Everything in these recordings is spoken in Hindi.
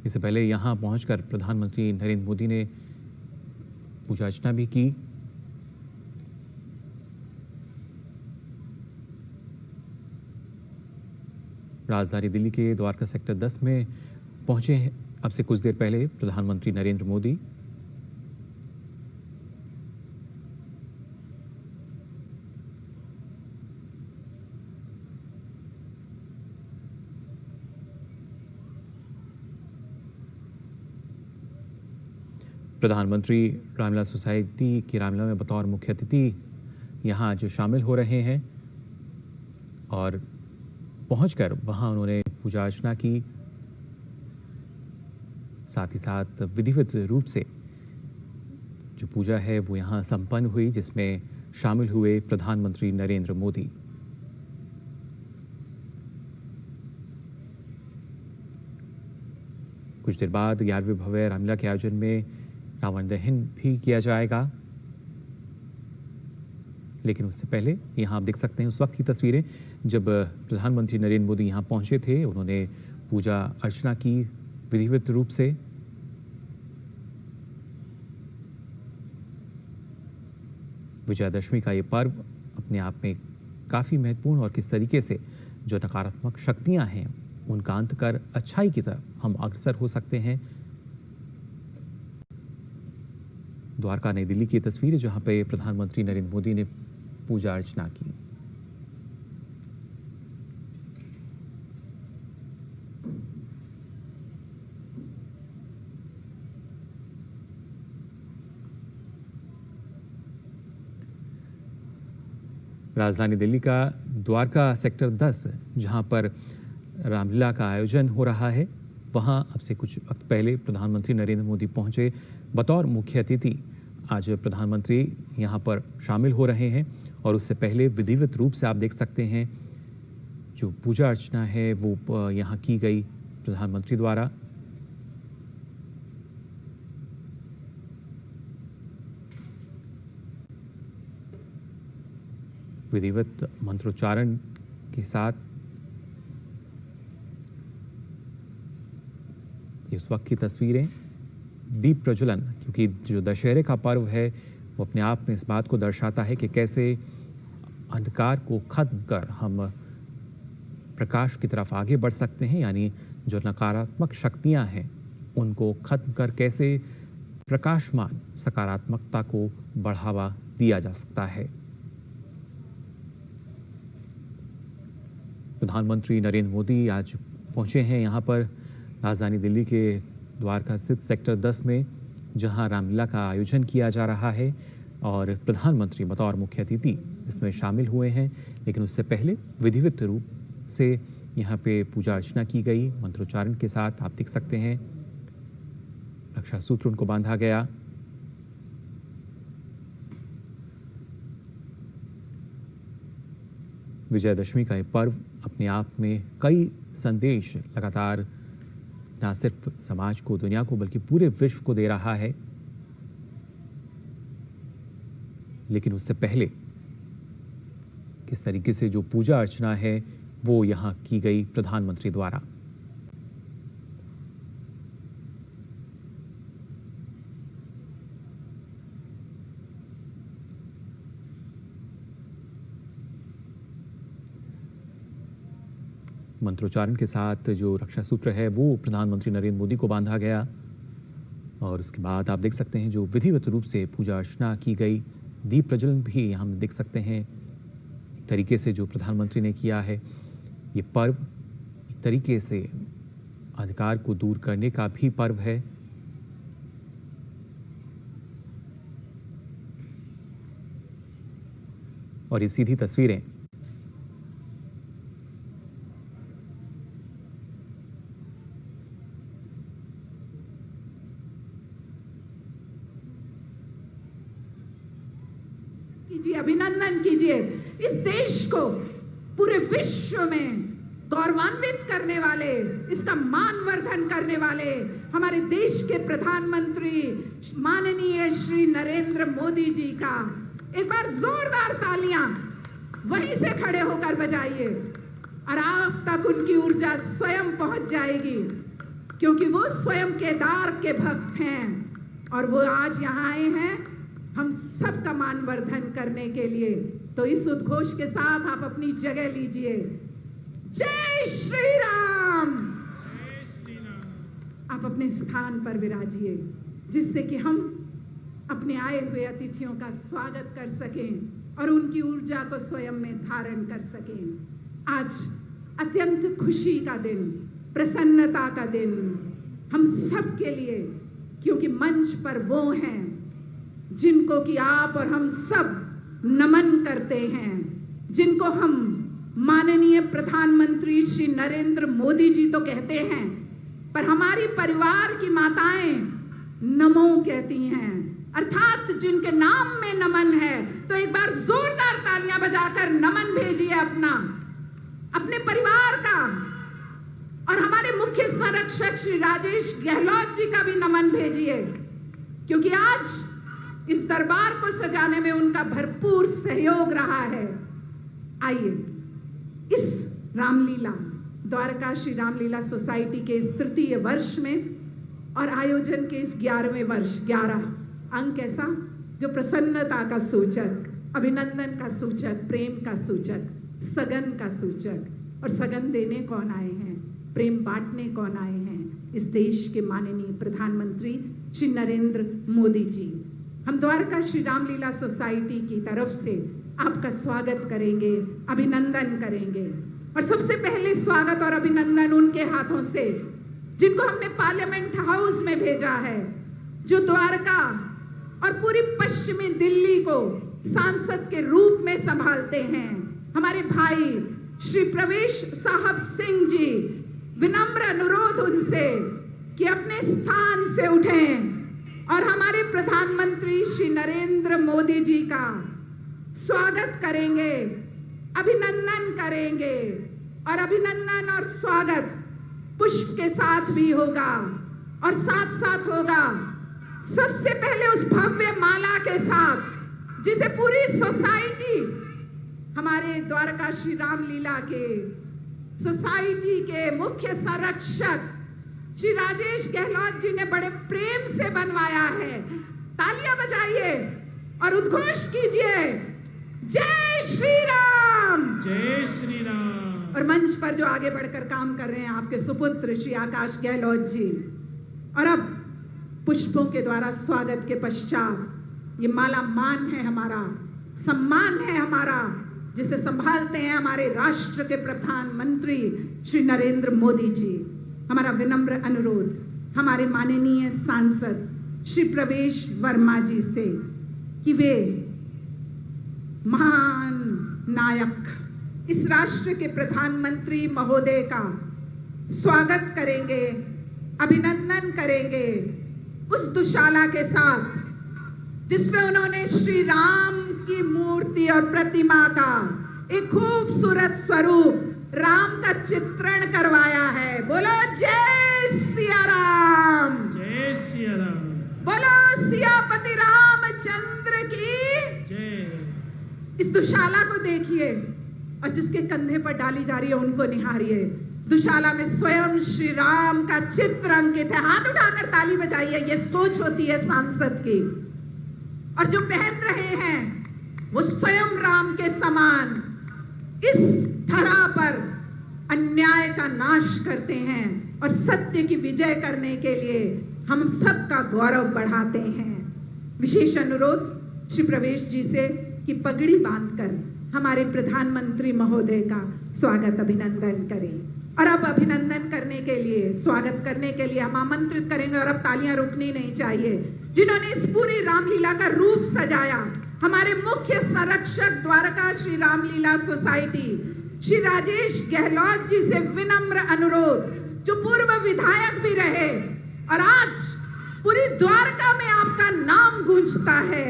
इससे पहले यहाँ पहुंचकर प्रधानमंत्री नरेंद्र मोदी ने पूजा अर्चना भी की। राजधानी दिल्ली के द्वारका सेक्टर 10 में पहुंचे हैं अब से कुछ देर पहले प्रधानमंत्री नरेंद्र मोदी। प्रधानमंत्री रामलीला सोसाइटी की रामलीला में बतौर मुख्य अतिथि यहाँ जो शामिल हो रहे हैं और पहुंचकर वहां उन्होंने पूजा अर्चना की। साथ ही साथ विधिवत रूप से जो पूजा है वो यहाँ संपन्न हुई, जिसमें शामिल हुए प्रधानमंत्री नरेंद्र मोदी। कुछ देर बाद 11वें भव्य रामलीला के आयोजन में रावण दहन भी किया जाएगा, लेकिन उससे पहले यहाँ आप देख सकते हैं उस वक्त की तस्वीरें जब प्रधानमंत्री नरेंद्र मोदी यहाँ पहुंचे थे। उन्होंने पूजा अर्चना की विधिवत रूप से। विजयादशमी का ये पर्व अपने आप में काफ़ी महत्वपूर्ण और किस तरीके से जो नकारात्मक शक्तियां हैं उनका अंत कर अच्छाई की तरफ हम अग्रसर हो सकते हैं। द्वारका नई दिल्ली की तस्वीर जहां पे प्रधानमंत्री नरेंद्र मोदी ने पूजा अर्चना की। राजधानी दिल्ली का द्वारका सेक्टर 10 जहां पर रामलीला का आयोजन हो रहा है, वहां अब से कुछ वक्त पहले प्रधानमंत्री नरेंद्र मोदी पहुंचे बतौर मुख्य अतिथि। आज प्रधानमंत्री यहां पर शामिल हो रहे हैं और उससे पहले विधिवत रूप से आप देख सकते हैं जो पूजा अर्चना है वो यहाँ की गई प्रधानमंत्री द्वारा। विधिवत मंत्रोच्चारण के साथ इस वक्त की तस्वीरें दीप प्रज्वलन, क्योंकि जो दशहरे का पर्व है वो अपने आप में इस बात को दर्शाता है कि कैसे अंधकार को खत्म कर हम प्रकाश की तरफ आगे बढ़ सकते हैं, यानी जो नकारात्मक शक्तियां हैं उनको खत्म कर कैसे प्रकाशमान सकारात्मकता को बढ़ावा दिया जा सकता है। प्रधानमंत्री नरेंद्र मोदी आज पहुंचे हैं यहाँ पर राजधानी दिल्ली के द्वारका स्थित सेक्टर 10 में जहां रामलीला का आयोजन किया जा रहा है और प्रधानमंत्री बतौर मुख्य अतिथि इसमें शामिल हुए हैं। लेकिन उससे पहले विधिवत रूप से यहाँ पे पूजा अर्चना की गई मंत्रोच्चारण के साथ। आप देख सकते हैं रक्षा सूत्र उनको बांधा गया। विजयादशमी का ये पर्व अपने आप में कई संदेश लगातार ना सिर्फ समाज को, दुनिया को, बल्कि पूरे विश्व को दे रहा है। लेकिन उससे पहले किस तरीके से जो पूजा अर्चना है वो यहाँ की गई प्रधानमंत्री द्वारा। मंत्रोच्चारण के साथ जो रक्षा सूत्र है वो प्रधानमंत्री नरेंद्र मोदी को बांधा गया और उसके बाद आप देख सकते हैं जो विधिवत रूप से पूजा अर्चना की गई। दीप प्रज्वलन भी हम देख सकते हैं तरीके से जो प्रधानमंत्री ने किया है। ये पर्व एक तरीके से अंधकार को दूर करने का भी पर्व है। और ये सीधी तस्वीरें कीजिए, अभिनंदन कीजिए इस देश को पूरे विश्व में गौरवान्वित करने वाले, इसका मानवर्धन करने वाले हमारे देश के प्रधानमंत्री माननीय श्री नरेंद्र मोदी जी का एक बार जोरदार तालियां वहीं से खड़े होकर बजाइए और आप तक उनकी ऊर्जा स्वयं पहुंच जाएगी। क्योंकि वो स्वयं केदार के भक्त हैं और वो आज यहाँ आए हैं हम सबका मानवर्धन करने के लिए। तो इस उद्घोष के साथ आप अपनी जगह लीजिए। जय श्री राम। आप अपने स्थान पर विराजिए, जिससे कि हम अपने आए हुए अतिथियों का स्वागत कर सकें और उनकी ऊर्जा को स्वयं में धारण कर सकें। आज अत्यंत खुशी का दिन, प्रसन्नता का दिन हम सब के लिए, क्योंकि मंच पर वो हैं जिनको कि आप और हम सब नमन करते हैं, जिनको हम माननीय प्रधानमंत्री श्री नरेंद्र मोदी जी तो कहते हैं, पर हमारी परिवार की माताएं नमो कहती हैं, अर्थात जिनके नाम में नमन है। तो एक बार जोरदार तालियां बजाकर नमन भेजिए अपने परिवार का। और हमारे मुख्य संरक्षक श्री राजेश गहलोत जी का भी नमन भेजिए, क्योंकि आज इस दरबार को सजाने में उनका भरपूर सहयोग रहा है। आइए इस रामलीला, द्वारका श्री रामलीला सोसाइटी के इस तृतीय वर्ष में और आयोजन के इस 11वें वर्ष, 11 अंक ऐसा जो प्रसन्नता का सूचक, अभिनंदन का सूचक, प्रेम का सूचक, सगन का सूचक। और सगन देने कौन आए हैं, प्रेम बांटने कौन आए हैं? इस देश के माननीय प्रधानमंत्री श्री नरेंद्र मोदी जी। हम द्वारका श्री रामलीला सोसाइटी की तरफ से आपका स्वागत करेंगे, अभिनंदन करेंगे। और सबसे पहले स्वागत और अभिनंदन उनके हाथों से जिनको हमने पार्लियामेंट हाउस में भेजा है, जो द्वारका और पूरी पश्चिमी दिल्ली को सांसद के रूप में संभालते हैं, हमारे भाई श्री प्रवेश साहब सिंह जी। विनम्र अनुरोध उनसे कि अपने स्थान से उठें और हमारे प्रधानमंत्री श्री नरेंद्र मोदी जी का स्वागत करेंगे, अभिनंदन करेंगे। और अभिनंदन और स्वागत पुष्प के साथ भी होगा और साथ साथ होगा सबसे पहले उस भव्य माला के साथ, जिसे पूरी सोसाइटी, हमारे द्वारका श्री रामलीला के सोसाइटी के मुख्य संरक्षक श्री राजेश गहलोत जी ने बड़े प्रेम से बनवाया है। तालियां बजाइए और उद्घोष कीजिए, जय श्री राम, जय श्री राम। और मंच पर जो आगे बढ़कर काम कर रहे हैं आपके सुपुत्र श्री आकाश गहलोत जी। और अब पुष्पों के द्वारा स्वागत के पश्चात ये माला मान है हमारा, सम्मान है हमारा, जिसे संभालते हैं हमारे राष्ट्र के प्रधानमंत्री श्री नरेंद्र मोदी जी। हमारा विनम्र अनुरोध हमारे माननीय सांसद श्री प्रवेश वर्मा जी से कि वे महान नायक, इस राष्ट्र के प्रधानमंत्री महोदय का स्वागत करेंगे, अभिनंदन करेंगे उस दुशाला के साथ जिसमें उन्होंने श्री राम की मूर्ति और प्रतिमा का एक खूबसूरत स्वरूप राम का चित्रण करवाया है। बोलो जय सिया राम, जय सिया राम, बोलो सियापति रामचंद्र की जय। इस दुशाला को देखिए और जिसके कंधे पर डाली जा रही है उनको निहारिए। दुशाला में स्वयं श्री राम का चित्र अंकित है। हाथ उठाकर ताली बजाइए, ये सोच होती है सांसद की। और जो पहन रहे हैं वो स्वयं राम के समान इस धरा पर अन्याय का नाश करते हैं और सत्य की विजय करने के लिए हम सबका गौरव बढ़ाते हैं। विशेष अनुरोध श्री प्रवेश जी से कि पगड़ी बांधकर हमारे प्रधानमंत्री महोदय का स्वागत अभिनंदन करें। और अब अभिनंदन करने के लिए, स्वागत करने के लिए हम आमंत्रित करेंगे, और अब तालियां रुकनी नहीं चाहिए, जिन्होंने इस पूरी रामलीला का रूप सजाया, हमारे मुख्य संरक्षक द्वारका श्री रामलीला सोसाइटी श्री राजेश गहलोत जी से विनम्र अनुरोध, जो पूर्व विधायक भी रहे और आज पूरी द्वारका में आपका नाम गूंजता है।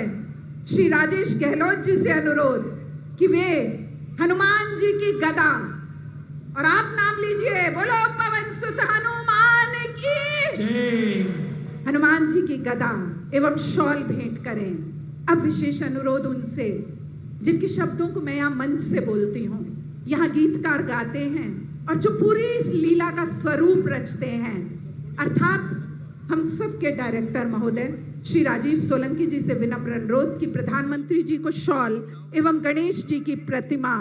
श्री राजेश गहलोत जी से अनुरोध कि वे हनुमान जी की गदा, और आप नाम लीजिए, बोलो पवन सुत हनुमान की जय। हनुमान जी की गदा एवं शॉल भेंट करें। अब विशेष अनुरोध उनसे जिनके शब्दों को मैं यहाँ मंच से बोलती हूँ, यहाँ गीतकार गाते हैं और जो पूरी इस लीला का स्वरूप रचते हैं, अर्थात हम सबके डायरेक्टर महोदय श्री राजीव सोलंकी जी से विनम्र अनुरोध कि प्रधानमंत्री जी को शॉल एवं गणेश जी की प्रतिमा,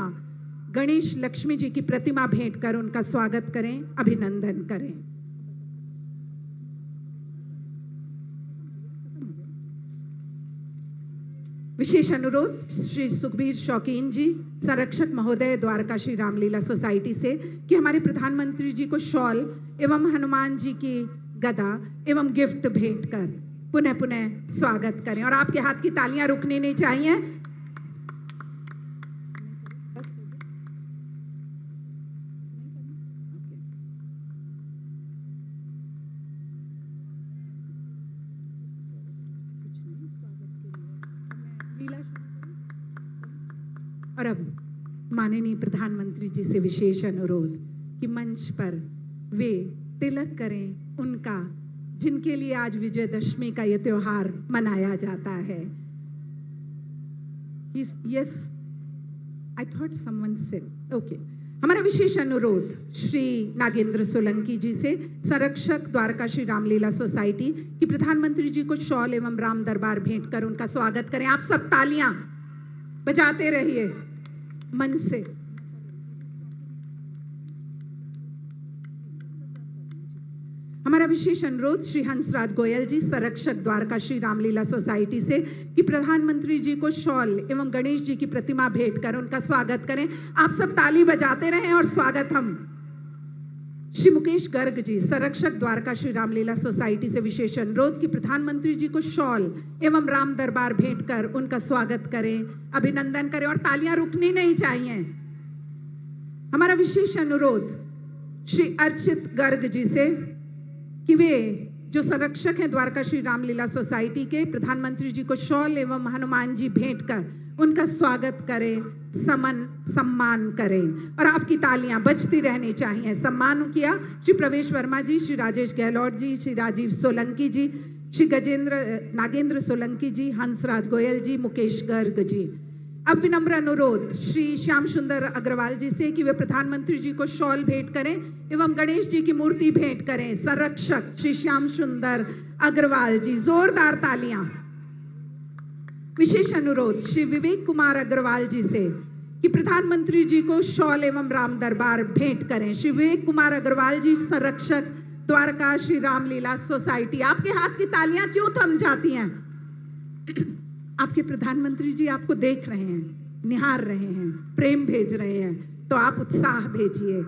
गणेश लक्ष्मी जी की प्रतिमा भेंट कर उनका स्वागत करें, अभिनंदन करें। विशेष अनुरोध श्री सुखबीर शौकीन जी, संरक्षक महोदय, द्वारका श्री रामलीला सोसाइटी से कि हमारे प्रधानमंत्री जी को शॉल एवं हनुमान जी की गदा एवं गिफ्ट भेंट कर पुनः पुनः स्वागत करें। और आपके हाथ की तालियां रुकनी नहीं चाहिए। और अब माननीय प्रधानमंत्री जी से विशेष अनुरोध कि मंच पर वे तिलक करें उनका जिनके लिए आज विजयदशमी का यह त्योहार मनाया जाता है। Yes, I thought someone said okay. हमारा विशेष अनुरोध श्री नागेंद्र सोलंकी जी से, संरक्षक द्वारका श्री रामलीला सोसाइटी, कि प्रधानमंत्री जी को शॉल एवं राम दरबार भेंट कर उनका स्वागत करें। आप सब तालियां बजाते रहिए मन से। हमारा विशेष अनुरोध श्री हंसराज गोयल जी, संरक्षक द्वारका श्री रामलीला सोसाइटी से, कि प्रधानमंत्री जी को शॉल एवं गणेश जी की प्रतिमा भेंट कर उनका स्वागत करें। आप सब ताली बजाते रहें और स्वागत हम। श्री मुकेश गर्ग जी, संरक्षक द्वारका श्री रामलीला सोसाइटी से विशेष अनुरोध कि प्रधानमंत्री जी को शॉल एवं राम दरबार भेंट कर उनका स्वागत करें, अभिनंदन करें और तालियां रुकनी नहीं चाहिए। हमारा विशेष अनुरोध श्री अर्चित गर्ग जी से कि वे जो संरक्षक हैं द्वारका श्री रामलीला सोसाइटी के, प्रधानमंत्री जी को शॉल एवं हनुमान जी भेंट कर उनका स्वागत करें, सम्मान करें और आपकी तालियां बजती रहनी चाहिए। सम्मान किया श्री प्रवेश वर्मा जी, श्री राजेश गहलोत जी, श्री राजीव सोलंकी जी, श्री नागेंद्र सोलंकी जी, हंसराज गोयल जी, मुकेश गर्ग जी। अब विनम्र अनुरोध श्री श्याम सुंदर अग्रवाल जी से कि वे प्रधानमंत्री जी को शॉल भेंट करें एवं गणेश जी की मूर्ति भेंट करें। संरक्षक श्री श्याम सुंदर अग्रवाल जी, जोरदार तालियां। विशेष अनुरोध श्री विवेक कुमार अग्रवाल जी से कि प्रधानमंत्री जी को शॉल एवं राम दरबार भेंट करें। श्री विवेक कुमार अग्रवाल जी, संरक्षक द्वारका श्री रामलीला सोसाइटी। आपके हाथ की तालियां क्यों थम जाती हैं? आपके प्रधानमंत्री जी आपको देख रहे हैं, निहार रहे हैं, प्रेम भेज रहे हैं, तो आप उत्साह भेजिए।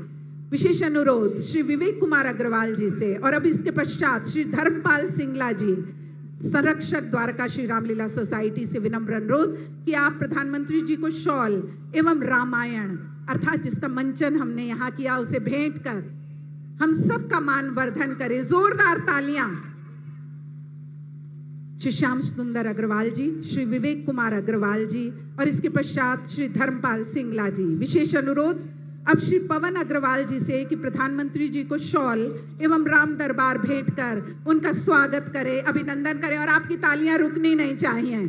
विशेष अनुरोध श्री विवेक कुमार अग्रवाल जी से। और अब इसके पश्चात श्री धर्मपाल सिंगला जी, संरक्षक द्वारका श्री रामलीला सोसाइटी से विनम्र अनुरोध कि आप प्रधानमंत्री जी को शॉल एवं रामायण अर्थात जिसका मंचन हमने यहाँ किया उसे भेंट कर हम सबका मान वर्धन करें। जोरदार तालियां। श्री श्याम सुंदर अग्रवाल जी, श्री विवेक कुमार अग्रवाल जी और इसके पश्चात श्री धर्मपाल सिंगला जी। विशेष अनुरोध अब श्री पवन अग्रवाल जी से कि प्रधानमंत्री जी को शॉल एवं राम दरबार भेंट कर उनका स्वागत करें, अभिनंदन करें और आपकी तालियां रुकनी नहीं चाहिए।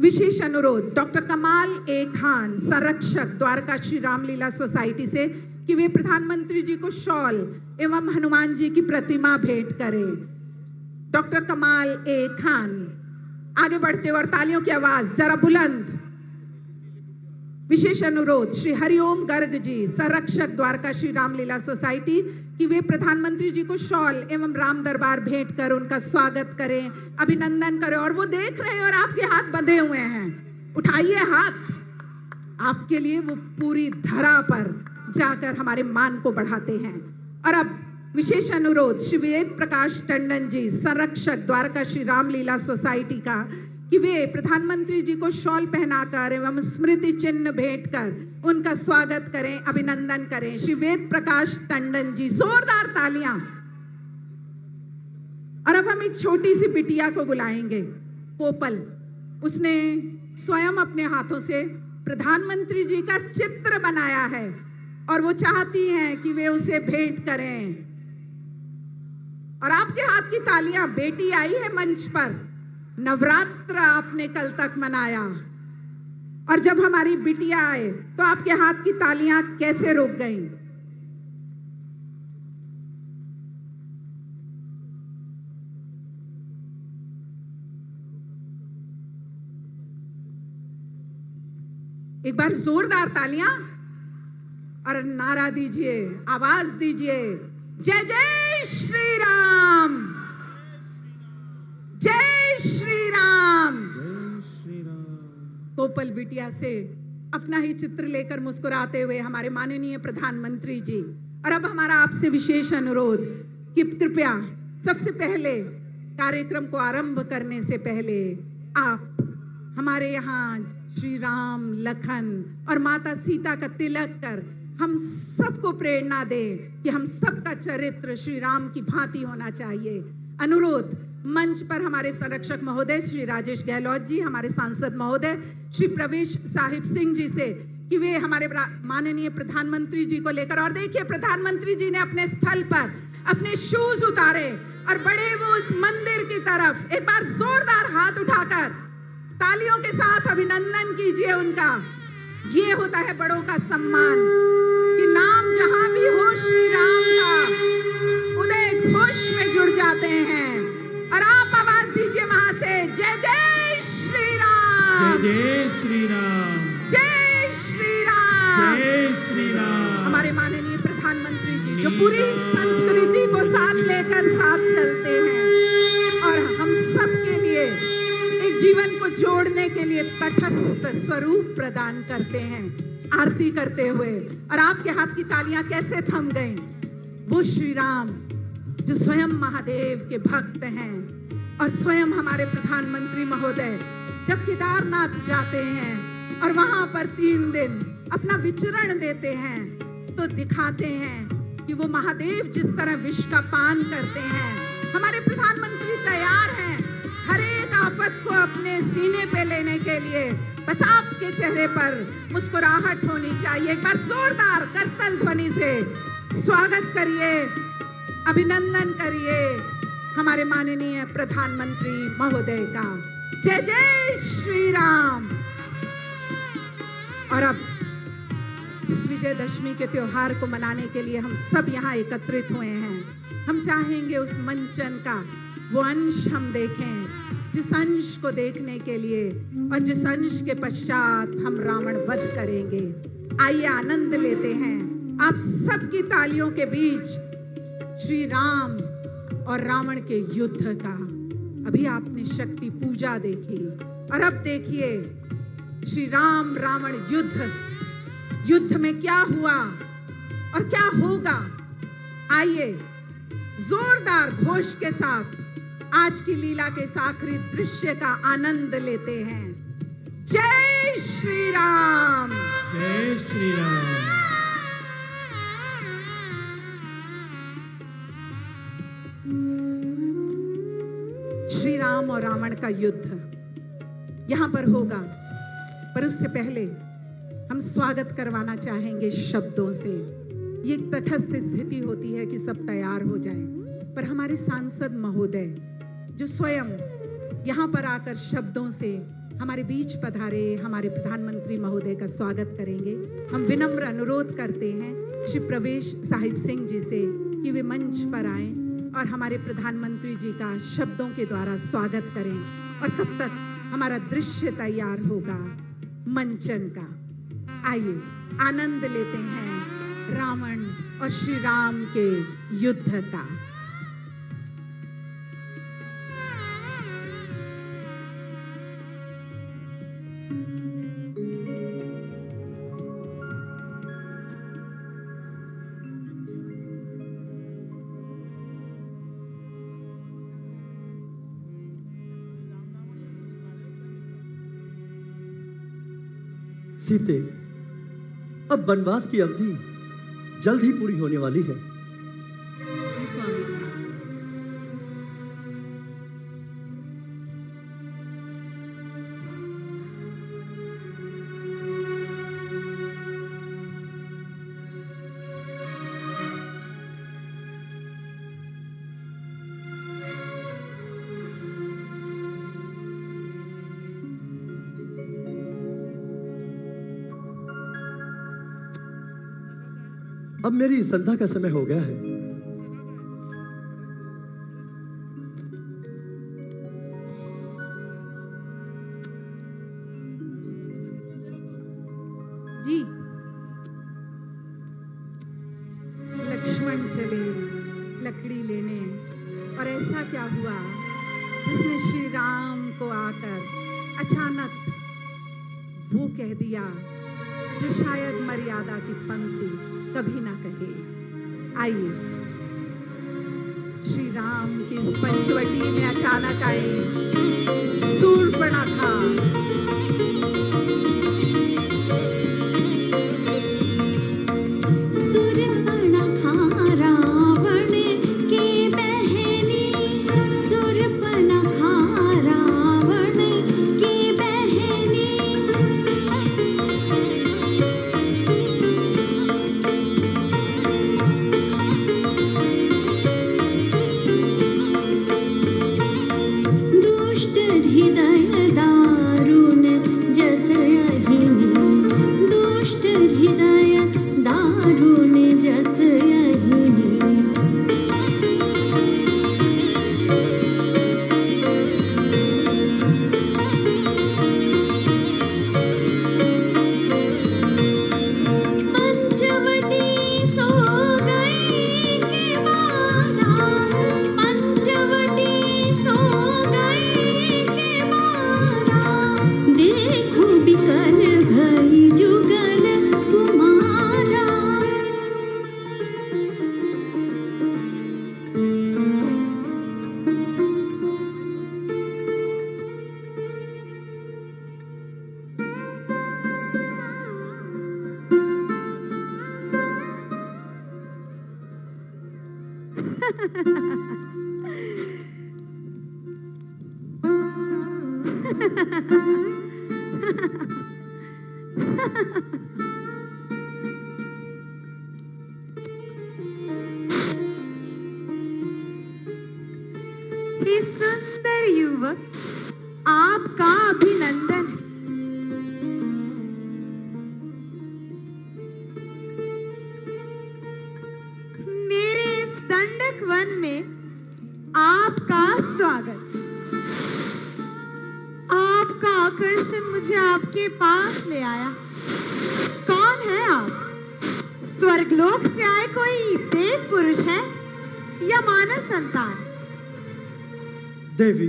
विशेष अनुरोध डॉक्टर कमाल ए खान, संरक्षक द्वारका श्री रामलीला सोसाइटी से कि वे प्रधानमंत्री जी को शॉल एवं हनुमान जी की प्रतिमा भेंट करें। डॉक्टर कमाल ए खान, आगे बढ़ते और तालियों की आवाज जरा बुलंद। विशेष अनुरोध श्री हरिओम गर्ग जी, संरक्षक द्वारका श्री रामलीला सोसाइटी कि वे प्रधानमंत्री जी को शॉल एवं राम दरबार भेंट कर उनका स्वागत करें, अभिनंदन करें और वो देख रहे हैं और आपके हाथ बंधे हुए हैं। उठाइए हाथ, आपके लिए वो पूरी धरा पर जाकर हमारे मान को बढ़ाते हैं। और अब विशेष अनुरोध श्री वेद प्रकाश टंडन जी, संरक्षक द्वारका श्री रामलीला सोसाइटी का कि वे प्रधानमंत्री जी को शॉल पहनाकर एवं स्मृति चिन्ह भेंट कर उनका स्वागत करें, अभिनंदन करें। श्री वेद प्रकाश टंडन जी, जोरदार तालियां। और अब हम एक छोटी सी बिटिया को बुलाएंगे, कोपल। उसने स्वयं अपने हाथों से प्रधानमंत्री जी का चित्र बनाया है और वो चाहती हैं कि वे उसे भेंट करें। और आपके हाथ की तालियां। बेटी आई है मंच पर, नवरात्र आपने कल तक मनाया और जब हमारी बिटिया आए तो आपके हाथ की तालियां कैसे रुक गईं? एक बार जोरदार तालियां और नारा दीजिए, आवाज दीजिए, जय जय श्री राम, जय श्री राम। जय श्री राम। कोपल बिटिया से अपना ही चित्र लेकर मुस्कुराते हुए हमारे माननीय प्रधानमंत्री जी। और अब हमारा आपसे विशेष अनुरोध कि कृपया सबसे पहले कार्यक्रम को आरंभ करने से पहले आप हमारे यहाँ श्री राम, लखन और माता सीता का तिलक कर हम सबको प्रेरणा दें कि हम सबका चरित्र श्री राम की भांति होना चाहिए। अनुरोध मंच पर हमारे संरक्षक महोदय श्री राजेश गहलोत जी, हमारे सांसद महोदय श्री प्रवेश साहिब सिंह जी से कि वे हमारे माननीय प्रधानमंत्री जी को लेकर, और देखिए प्रधानमंत्री जी ने अपने स्थल पर अपने शूज उतारे और बड़े वो उस मंदिर की तरफ एक बार जोरदार हाथ उठाकर तालियों के साथ अभिनंदन कीजिए उनका। ये होता है बड़ों का सम्मान कि नाम जहां भी हो श्री राम का, उदय घोष में जुड़ जाते हैं। और आप आवाज दीजिए वहां से, जय जय श्री राम, जय जय श्री राम, जय श्री राम, जय श्री राम। हमारे माननीय प्रधानमंत्री जी जो पूरी संस्कृति को साथ लेकर साथ चलते हैं और हम सबके लिए एक जीवन को जोड़ने के लिए तटस्थ स्वरूप प्रदान करते हैं आरती करते हुए। और आपके हाथ की तालियां कैसे थम गई? वो श्री राम जो स्वयं महादेव के भक्त हैं और स्वयं हमारे प्रधानमंत्री महोदय जब केदारनाथ जाते हैं और वहां पर 3 दिन अपना विचरण देते हैं तो दिखाते हैं कि वो महादेव जिस तरह विष का पान करते हैं, हमारे प्रधानमंत्री तैयार हैं हर एक आफत को अपने सीने पे लेने के लिए। बस आपके चेहरे पर मुस्कुराहट होनी चाहिए। एक बार जोरदार करतल ध्वनि से स्वागत करिए, अभिनंदन करिए हमारे माननीय प्रधानमंत्री महोदय का। जय जय श्री राम। और अब जिस विजयदशमी के त्योहार को मनाने के लिए हम सब यहाँ एकत्रित हुए हैं, हम चाहेंगे उस मंचन का वो अंश हम देखें जिस अंश को देखने के लिए और जिस अंश के पश्चात हम रावण वध करेंगे। आइए आनंद लेते हैं आप सबकी तालियों के बीच श्री राम और रावण के युद्ध का। अभी आपने शक्ति पूजा देखी और अब देखिए श्री राम रावण युद्ध। युद्ध में क्या हुआ और क्या होगा, आइए जोरदार घोष के साथ आज की लीला के इस आखिरी दृश्य का आनंद लेते हैं। जय श्री राम, जय श्री राम। श्री राम और रावण का युद्ध यहां पर होगा, पर उससे पहले हम स्वागत करवाना चाहेंगे शब्दों से। ये एक तटस्थ स्थिति होती है कि सब तैयार हो जाएं, पर हमारे सांसद महोदय जो स्वयं यहाँ पर आकर शब्दों से हमारे बीच पधारे हमारे प्रधानमंत्री महोदय का स्वागत करेंगे। हम विनम्र अनुरोध करते हैं श्री प्रवेश साहिब सिंह जी से कि वे मंच पर आएं और हमारे प्रधानमंत्री जी का शब्दों के द्वारा स्वागत करें। और तब तक हमारा दृश्य तैयार होगा मंचन का। आइए आनंद लेते हैं रावण और श्री राम के युद्ध का। सीते, अब वनवास की अवधि जल्द ही पूरी होने वाली है। अब मेरी संध्या का समय हो गया है। आइए, श्री राम की इस पंचवटी में अचानक आए शूर्पणखा। हे सुंदर युवक, आपका अभिनंदन। मेरे इस दंडक वन में आपका स्वागत। आपका आकर्षण मुझे आपके पास ले आया। कौन है आप? स्वर्गलोक से आए कोई देव पुरुष है या मानव संतान? देवी,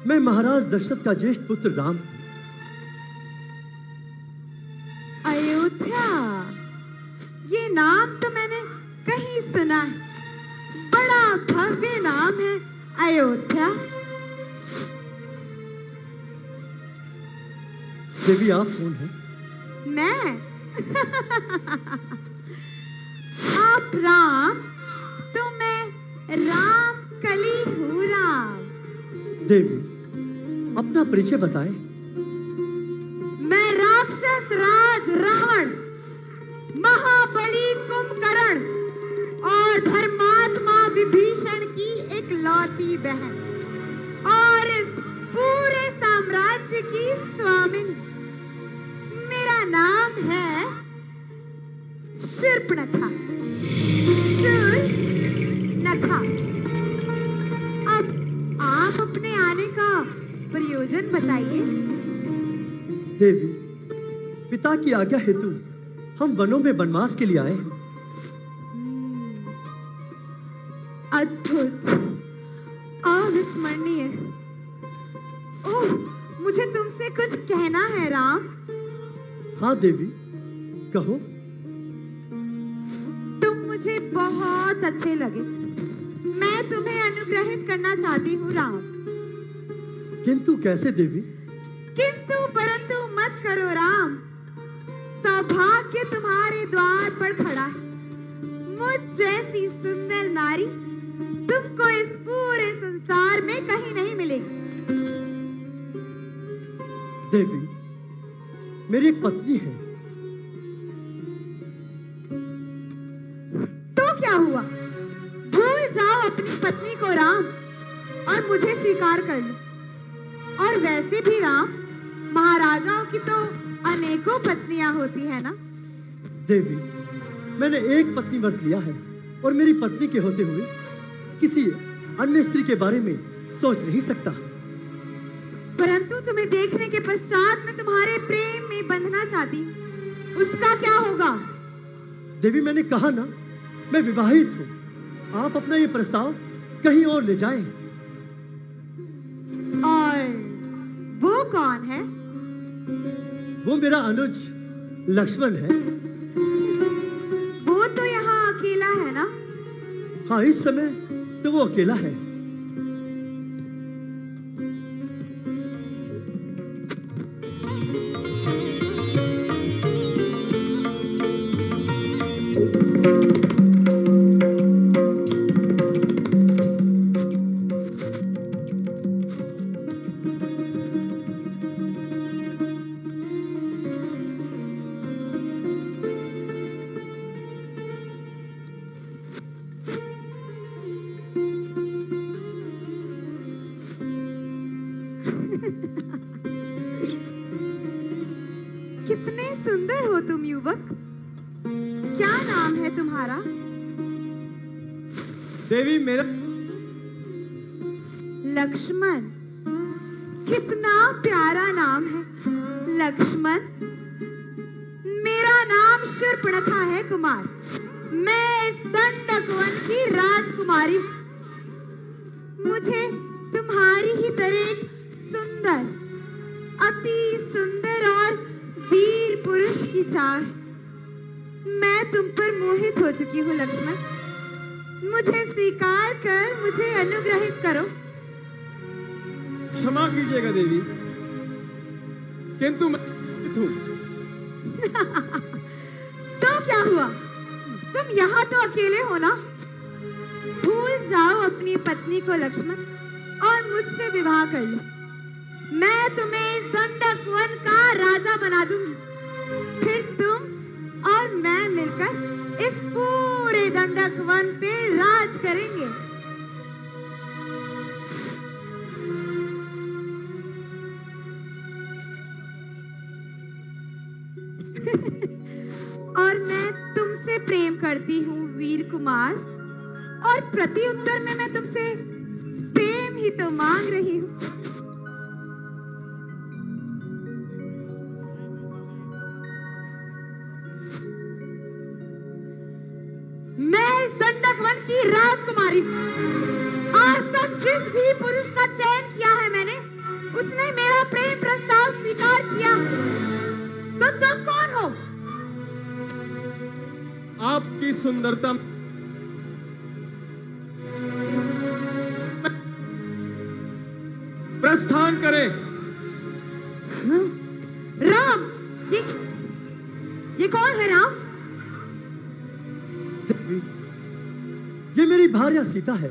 मैं महाराज दशरथ का ज्येष्ठ पुत्र राम। अयोध्या, ये नाम तो मैंने कहीं सुना है। बड़ा भव्य नाम है अयोध्या। देवी, आप कौन हैं? मैं आप राम, तो मैं राम कली हूँ राम। देवी, अपना परिचय बताएं। मैं राक्षस राज रावण, महाबली कुंभकर्ण और धर्मात्मा विभीषण की एक लौती बहन और इस पूरे साम्राज्य की स्वामिनी। मेरा नाम है शूर्पणखा। शूर्पणखा। अब आप अपने आने का प्रयोजन बताइए। देवी, पिता की आज्ञा हेतु हम वनों में वनवास के लिए आए हैं। अद्भुत, अविस्मरणीय। ओह, मुझे तुमसे कुछ कहना है राम। हाँ देवी, कहो। तुम मुझे बहुत अच्छे लगे। मैं तुम्हें अनुग्रहित करना चाहती हूँ राम। किंतु कैसे देवी? किंतु परंतु मत करो राम। सौभाग्य तुम्हारे द्वार पर खड़ा है। मुझ जैसी सुंदर नारी तुमको इस पूरे संसार में कहीं नहीं मिलेगी। देवी, मेरी एक पत्नी है। तो क्या हुआ? भूल जाओ अपनी पत्नी को राम और मुझे स्वीकार कर लो। और वैसे भी राम, महाराजाओं की तो अनेकों पत्नियां होती है ना। देवी, मैंने एक पत्नी व्रत लिया है और मेरी पत्नी के होते हुए किसी अन्य स्त्री के बारे में सोच नहीं सकता। परंतु तुम्हें देखने के पश्चात मैं तुम्हारे प्रेम में बंधना चाहती हूँ। उसका क्या होगा? देवी, मैंने कहा ना, मैं विवाहित हूँ। आप अपना ये प्रस्ताव कहीं और ले जाएं। और वो कौन है? वो मेरा अनुज लक्ष्मण है। हाँ, इस समय तो वो अकेला है। कितने सुंदर हो तुम युवक। क्या नाम है तुम्हारा? देवी मेरा लक्ष्मण। कितना प्यारा नाम है लक्ष्मण। मेरा नाम शूर्पणखा है कुमार। मैं इस दंडक वन की राजकुमारी हूँ। मुझे तुम्हारी ही तरह एक सुंदर, अति सुंदर और वीर पुरुष की चाह है। मैं तुम पर मोहित हो चुकी हूँ लक्ष्मण। मुझे स्वीकार कर, मुझे अनुग्रहित करो। क्षमा कीजिएगा देवी, किंतु मैं हूँ। तो क्या हुआ? तुम यहाँ तो अकेले हो ना? भूल जाओ अपनी पत्नी को लक्ष्मण और मुझसे विवाह कर लो। मैं तुम्हें इस दंडक वन का राजा बना दूंगी। फिर तुम और मैं मिलकर इस पूरे दंडक वन पे राज करेंगे। और मैं तुमसे प्रेम करती हूँ वीर कुमार, और प्रति उत्तर में मैं तुमसे प्रेम ही तो मांग रही हूँ। मैं इस दंडक वन की राजकुमारी हूँ। आज तक जिस भी पुरुष का चयन किया है मैंने, उसने मेरा प्रेम प्रस्ताव स्वीकार किया। तो तुम कौन हो? आपकी सुंदरता प्रस्थान करें। राम, ये कौन है राम? ये मेरी भार्या सीता है।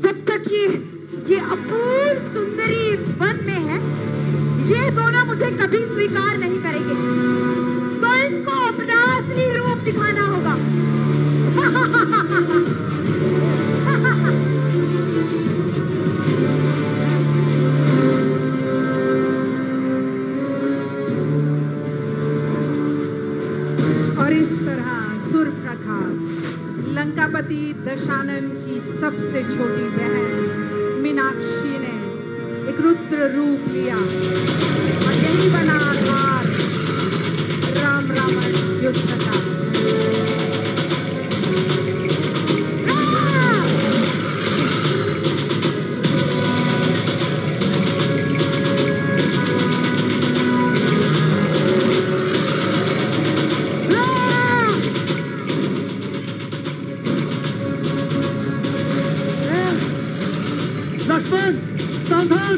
जब तक ये अपूर्व सुंदरी वन में है, ये दोनों मुझे कभी स्वीकार नहीं करेंगे। तो इनको अपना असली रूप दिखाना होगा। और इस तरह शूर्पणखा लंकापति दशानन की सबसे छोटी बहन मीनाक्षी ने एक रुद्र रूप लिया और यही बना आधार राम रावण युद्ध का। लक्ष्मण, सावधान!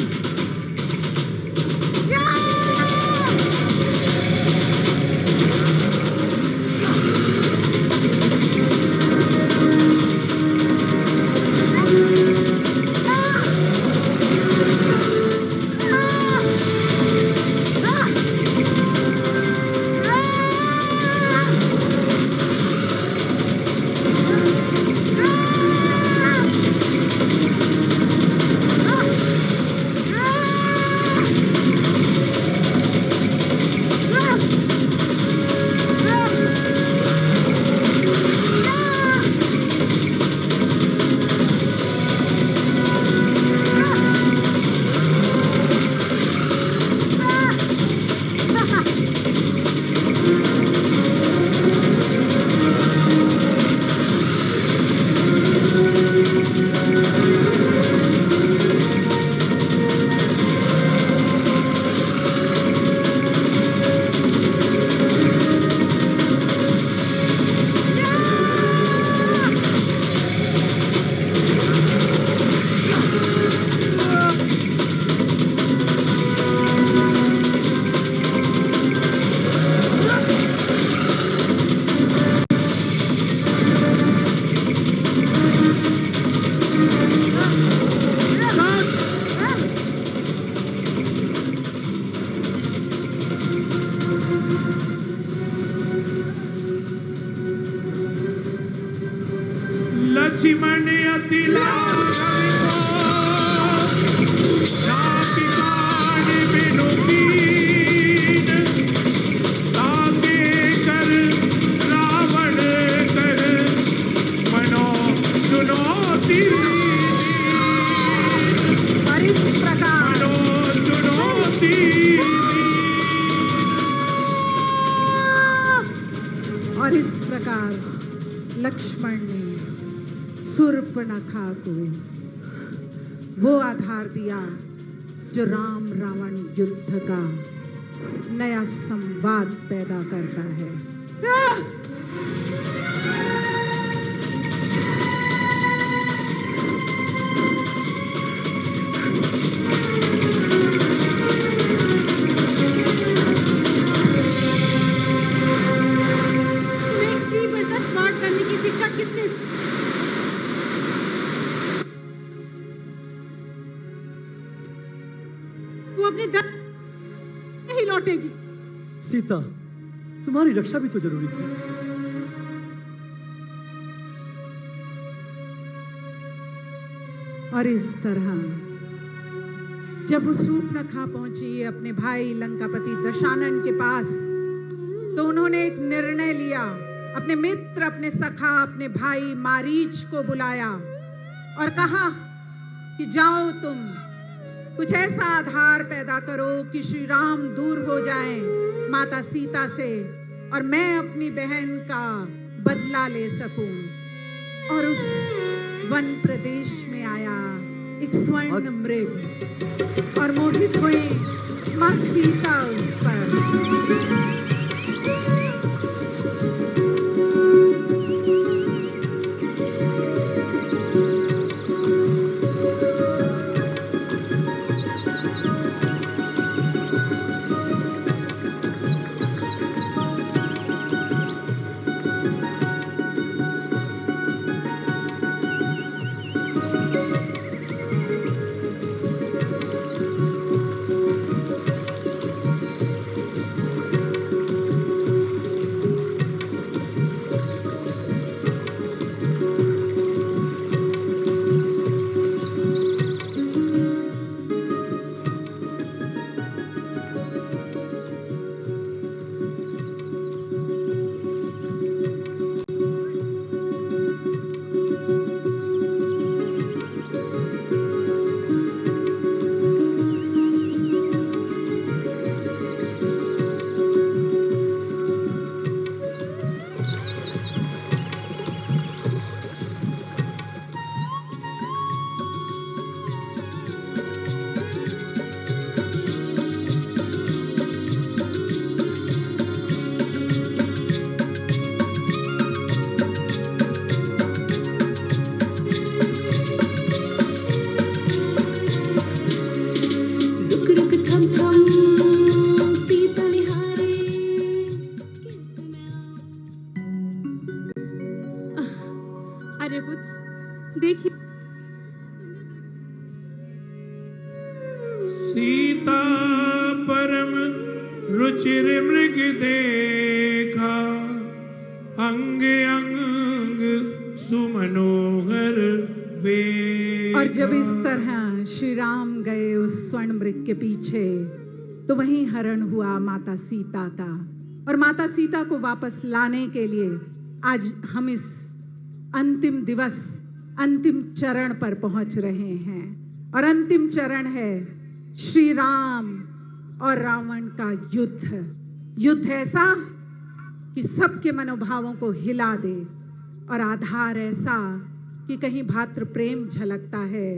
सीता को वो आधार दिया जो राम रावण युद्ध का नया संवाद पैदा करता है। वो अपने दर नहीं लौटेगी। सीता, तुम्हारी रक्षा भी तो जरूरी थी। और इस तरह जब वो शूर्पणखा पहुंची अपने भाई लंकापति दशानन के पास, तो उन्होंने एक निर्णय लिया। अपने मित्र, अपने सखा, अपने भाई मारीच को बुलाया और कहा कि जाओ तुम कुछ ऐसा आधार पैदा करो कि श्री राम दूर हो जाएं माता सीता से और मैं अपनी बहन का बदला ले सकूं। और उस वन प्रदेश में आया एक स्वर्ण मृग और मोहित हुए मां सीता उस पर। देखिए सीता परम रुचिर मृग देखा, अंग अंग सुमनोहर वे। और जब इस तरह श्री राम गए उस स्वर्ण मृग के पीछे, तो वहीं हरण हुआ माता सीता का। और माता सीता को वापस लाने के लिए आज हम इस अंतिम दिवस, अंतिम चरण पर पहुंच रहे हैं। और अंतिम चरण है श्री राम और रावण का युद्ध। युद्ध ऐसा कि सबके मनोभावों को हिला दे, और आधार ऐसा कि कहीं भातृ प्रेम झलकता है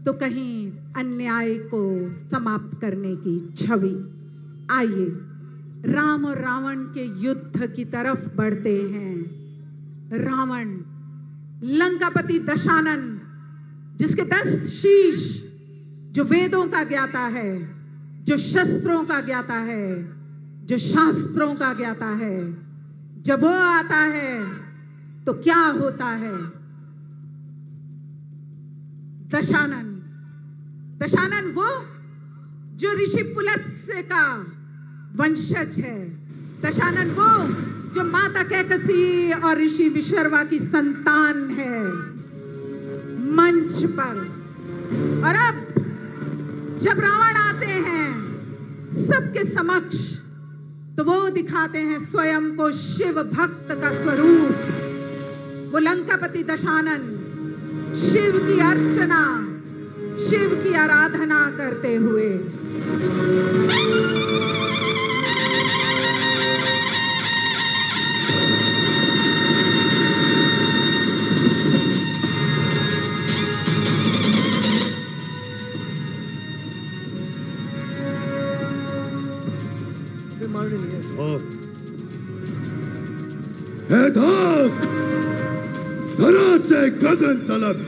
तो कहीं अन्याय को समाप्त करने की छवि। आइए राम और रावण के युद्ध की तरफ बढ़ते हैं। रावण लंकापति दशानन, जिसके 10 शीश, जो वेदों का ज्ञाता है, जो शस्त्रों का ज्ञाता है, जो शास्त्रों का ज्ञाता है, जब वो आता है तो क्या होता है? दशानन, दशानन वो जो ऋषि पुलत्स्य का वंशज है। दशानन वो जो माता कैकसी और ऋषि विशर्वा की संतान है। मंच पर और अब जब रावण आते हैं सबके समक्ष, तो वो दिखाते हैं स्वयं को शिव भक्त का स्वरूप। वो लंकापति दशानन शिव की अर्चना, शिव की आराधना करते हुए सामने नहीं है। है धाक धरा से गगन तलक,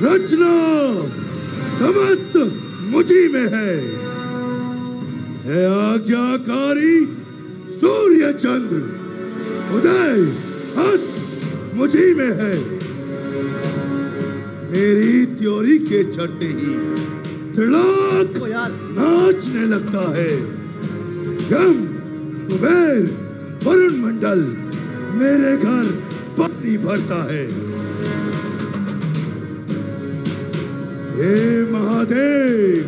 रचना समस्त मुझी में है आज्ञाकारी सूर्य चंद्र, उदय अस्त मुझी में है। मेरी त्योरी के चढ़ते ही त्रिलोक नाचने लगता है। यम कुबेर वरुण मंडल मेरे घर पानी भरता है। हे महादेव,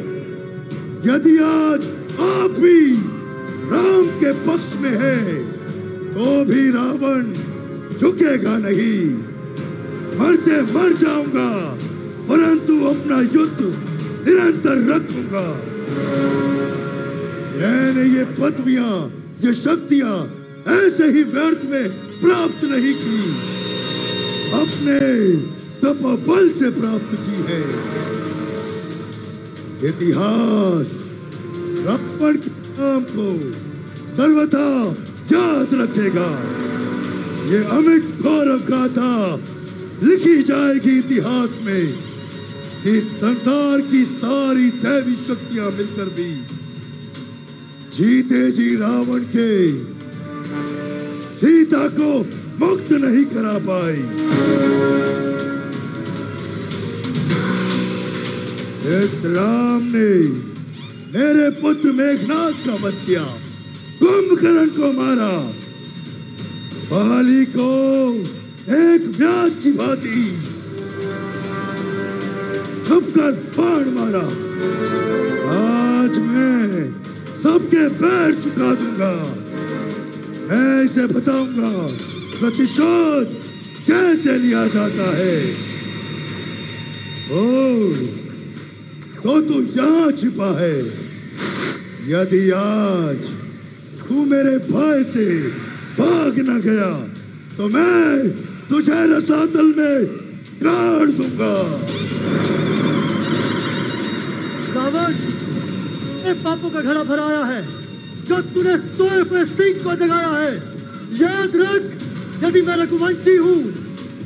यदि आज आप भी राम के पक्ष में है तो भी रावण झुकेगा नहीं। मरते मर जाऊंगा परंतु अपना युद्ध निरंतर रखूंगा। मैंने ये पदवियां, ये शक्तियां ऐसे ही व्यर्थ में प्राप्त नहीं की, अपने तपोबल से प्राप्त की है। इतिहास रावण के नाम को सर्वथा याद रखेगा। ये अमिट गौरव गाथा लिखी जाएगी इतिहास में कि संसार की सारी दैवी शक्तियां मिलकर भी जीते जी रावण के सीता को मुक्त नहीं करा पाई। इस राम ने मेरे पुत्र मेघनाथ का वध किया, कुंभकर्ण को मारा, बाली को एक व्यास की भांति छुपकर बाण मारा। आज मैं सबके पैर चुका दूंगा। मैं इसे बताऊंगा प्रतिशोध कैसे लिया जाता है। तो तू यहां छिपा है। यदि आज तू मेरे भय से भाग न गया तो मैं तुझे रसातल में गाड़ दूंगा। रावण, पापों का घड़ा भराया है जो तूने सोए हुए सिंह को जगाया है। याद रख, यदि मैं रघुवंशी हूं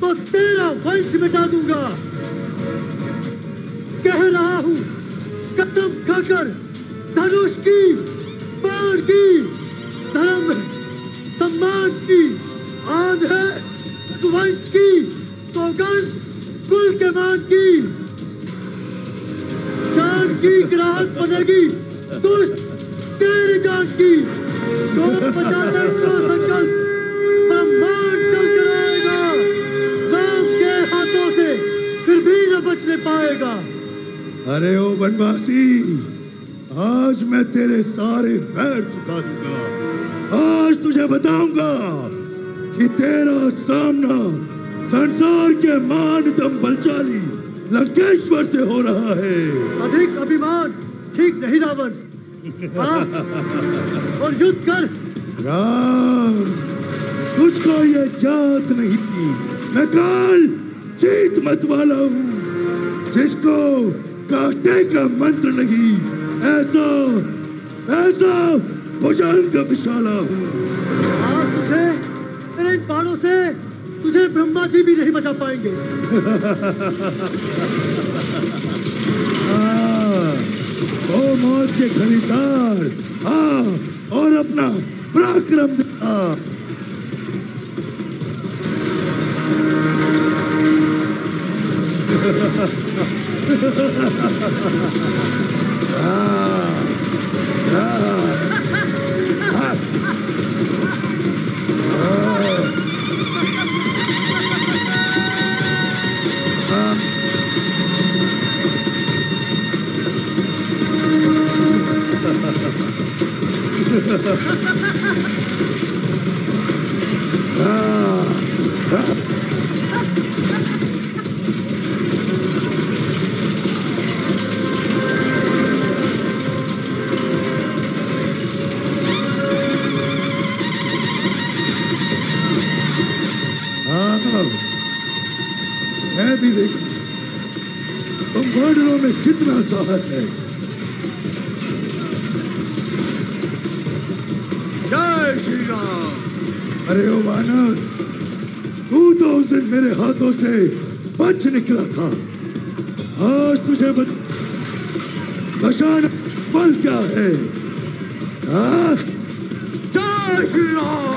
तो तेरा वंश मिटा दूंगा। कह रहा हूं, कसम खाकर धनुष की, बाण की, धर्म सम्मान की, आन है रघुवंश की, सौगंध कुल के मान की। जान की ग्राहक बनेगी दुष्ट तेरी जान की। तो बचाने का संकल्प ब्रह्मांड चल कर आएगा। राम के हाथों से फिर भी न बचने पाएगा। अरे ओ वनवासी, आज मैं तेरे सारे पैर चुका दूंगा। आज तुझे बताऊंगा कि तेरा सामना संसार के मानतम बलशाली लंकेश्वर से हो रहा है। अधिक अभिमान ठीक नहीं रावण। और युद्ध कर। राम, तुझको ये याद नहीं थी, मैं काल जीत मत वाला हूँ, जिसको काटे का मंत्र नहीं, ऐसा ऐसा भुजंग विशाला हूँ। आज तुझे तेरे इन बाणों से तुझे ब्रह्मा जी भी नहीं बचा पाएंगे। ओ मौत के खरीदार, और अपना पराक्रम दिखा। मैं भी देखूं तुम वानरों में कितना साहस है। श्री राम। अरे ओ वानर, तू तो उस दिन मेरे हाथों से बच निकला था। आज तुझे दशानन बल क्या है? हाँ? जय श्री राम।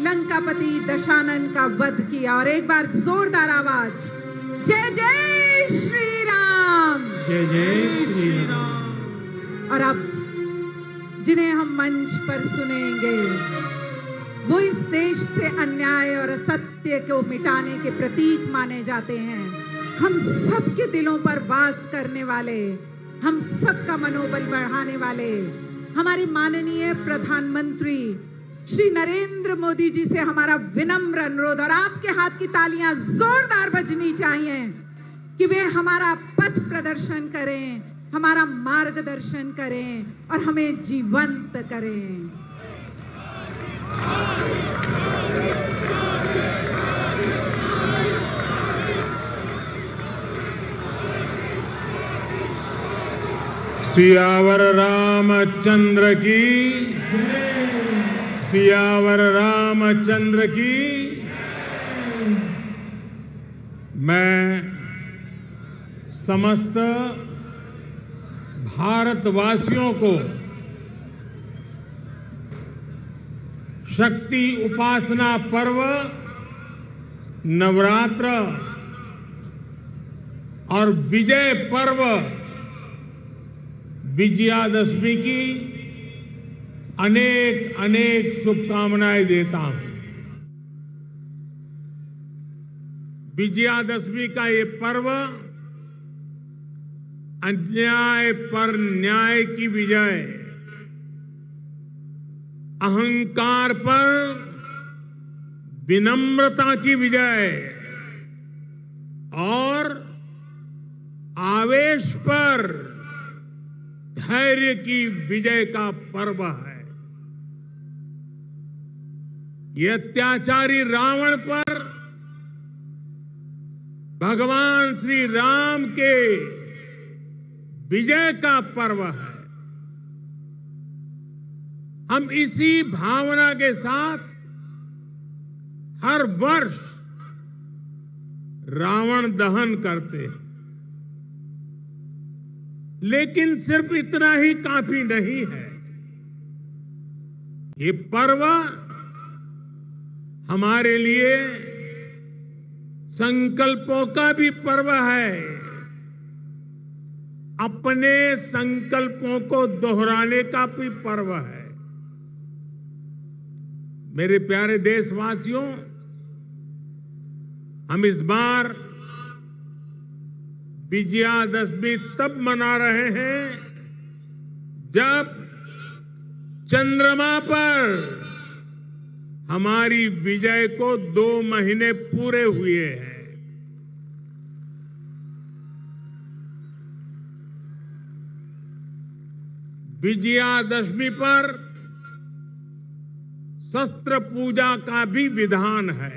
लंकापति दशानन का वध किया। और एक बार जोरदार आवाज, जय जय श्री राम, जय जय श्री राम। और अब जिन्हें हम मंच पर सुनेंगे वो इस देश से अन्याय और असत्य को मिटाने के प्रतीक माने जाते हैं। हम सबके दिलों पर वास करने वाले, हम सबका मनोबल बढ़ाने वाले हमारे माननीय प्रधानमंत्री श्री नरेंद्र मोदी जी से हमारा विनम्र अनुरोध, और आपके हाथ की तालियां जोरदार बजनी चाहिए कि वे हमारा पथ प्रदर्शन करें, हमारा मार्गदर्शन करें और हमें जीवंत करें। सियावर रामचंद्र की, सियावर रामचंद्र की। मैं समस्त भारतवासियों को शक्ति उपासना पर्व नवरात्र और विजय पर्व विजयादशमी की अनेक अनेक शुभकामनाएं देता हूं। विजयादशमी का ये पर्व अन्याय पर न्याय की विजय, अहंकार पर विनम्रता की विजय और आवेश पर धैर्य की विजय का पर्व है। यह अत्याचारी रावण पर भगवान श्री राम के विजय का पर्व है। हम इसी भावना के साथ हर वर्ष रावण दहन करते हैं, लेकिन सिर्फ इतना ही काफी नहीं है। ये पर्व हमारे लिए संकल्पों का भी पर्व है। अपने संकल्पों को दोहराने का भी पर्व है। मेरे प्यारे देशवासियों, हम इस बार विजयादशमी तब मना रहे हैं जब चंद्रमा पर हमारी विजय को 2 महीने पूरे हुए हैं। विजयादशमी पर शस्त्र पूजा का भी विधान है।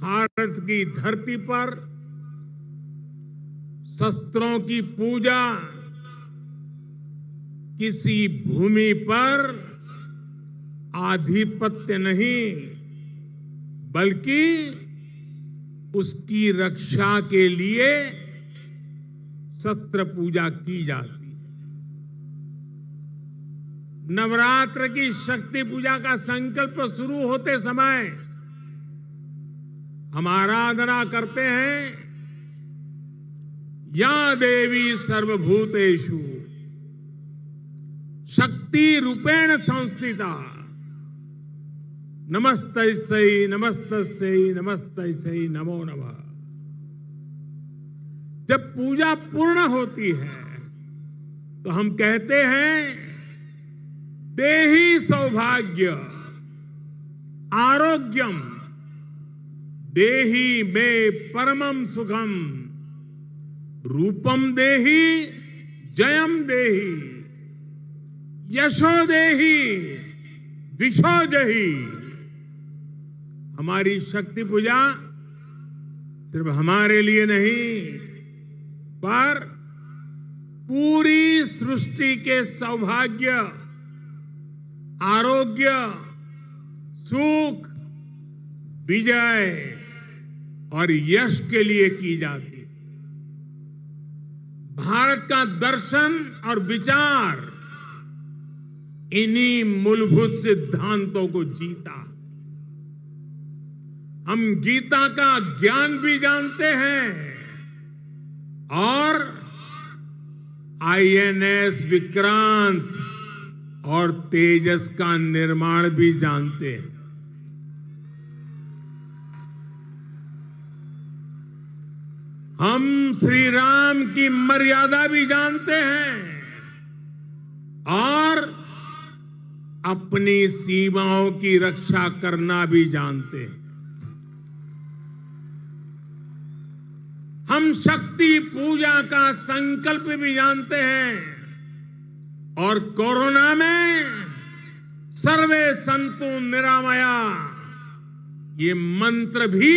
भारत की धरती पर शस्त्रों की पूजा किसी भूमि पर आधिपत्य नहीं, बल्कि उसकी रक्षा के लिए शस्त्र पूजा की जाती है। नवरात्र की शक्ति पूजा का संकल्प शुरू होते समय हम आराधना करते हैं, या देवी सर्वभूतेषु शक्ति रूपेण संस्थिता नमस्तस्यै नमस्तस्यै नमस्तस्यै नमो नमः। जब पूजा पूर्ण होती है तो हम कहते हैं, देहि सौभाग्य आरोग्यम देहि मे परमम सुखम रूपम देहि जयम देहि यशो देहि विशो जहि। हमारी शक्ति पूजा सिर्फ हमारे लिए नहीं, पर पूरी सृष्टि के सौभाग्य, आरोग्य, सुख, विजय और यश के लिए की जाती है। भारत का दर्शन और विचार इन्हीं मूलभूत सिद्धांतों को जीता। हम गीता का ज्ञान भी जानते हैं और INS विक्रांत और तेजस का निर्माण भी जानते हैं। हम श्री राम की मर्यादा भी जानते हैं और अपनी सीमाओं की रक्षा करना भी जानते हैं। हम शक्ति पूजा का संकल्प भी जानते हैं और कोरोना में सर्वे संतु निरामया ये मंत्र भी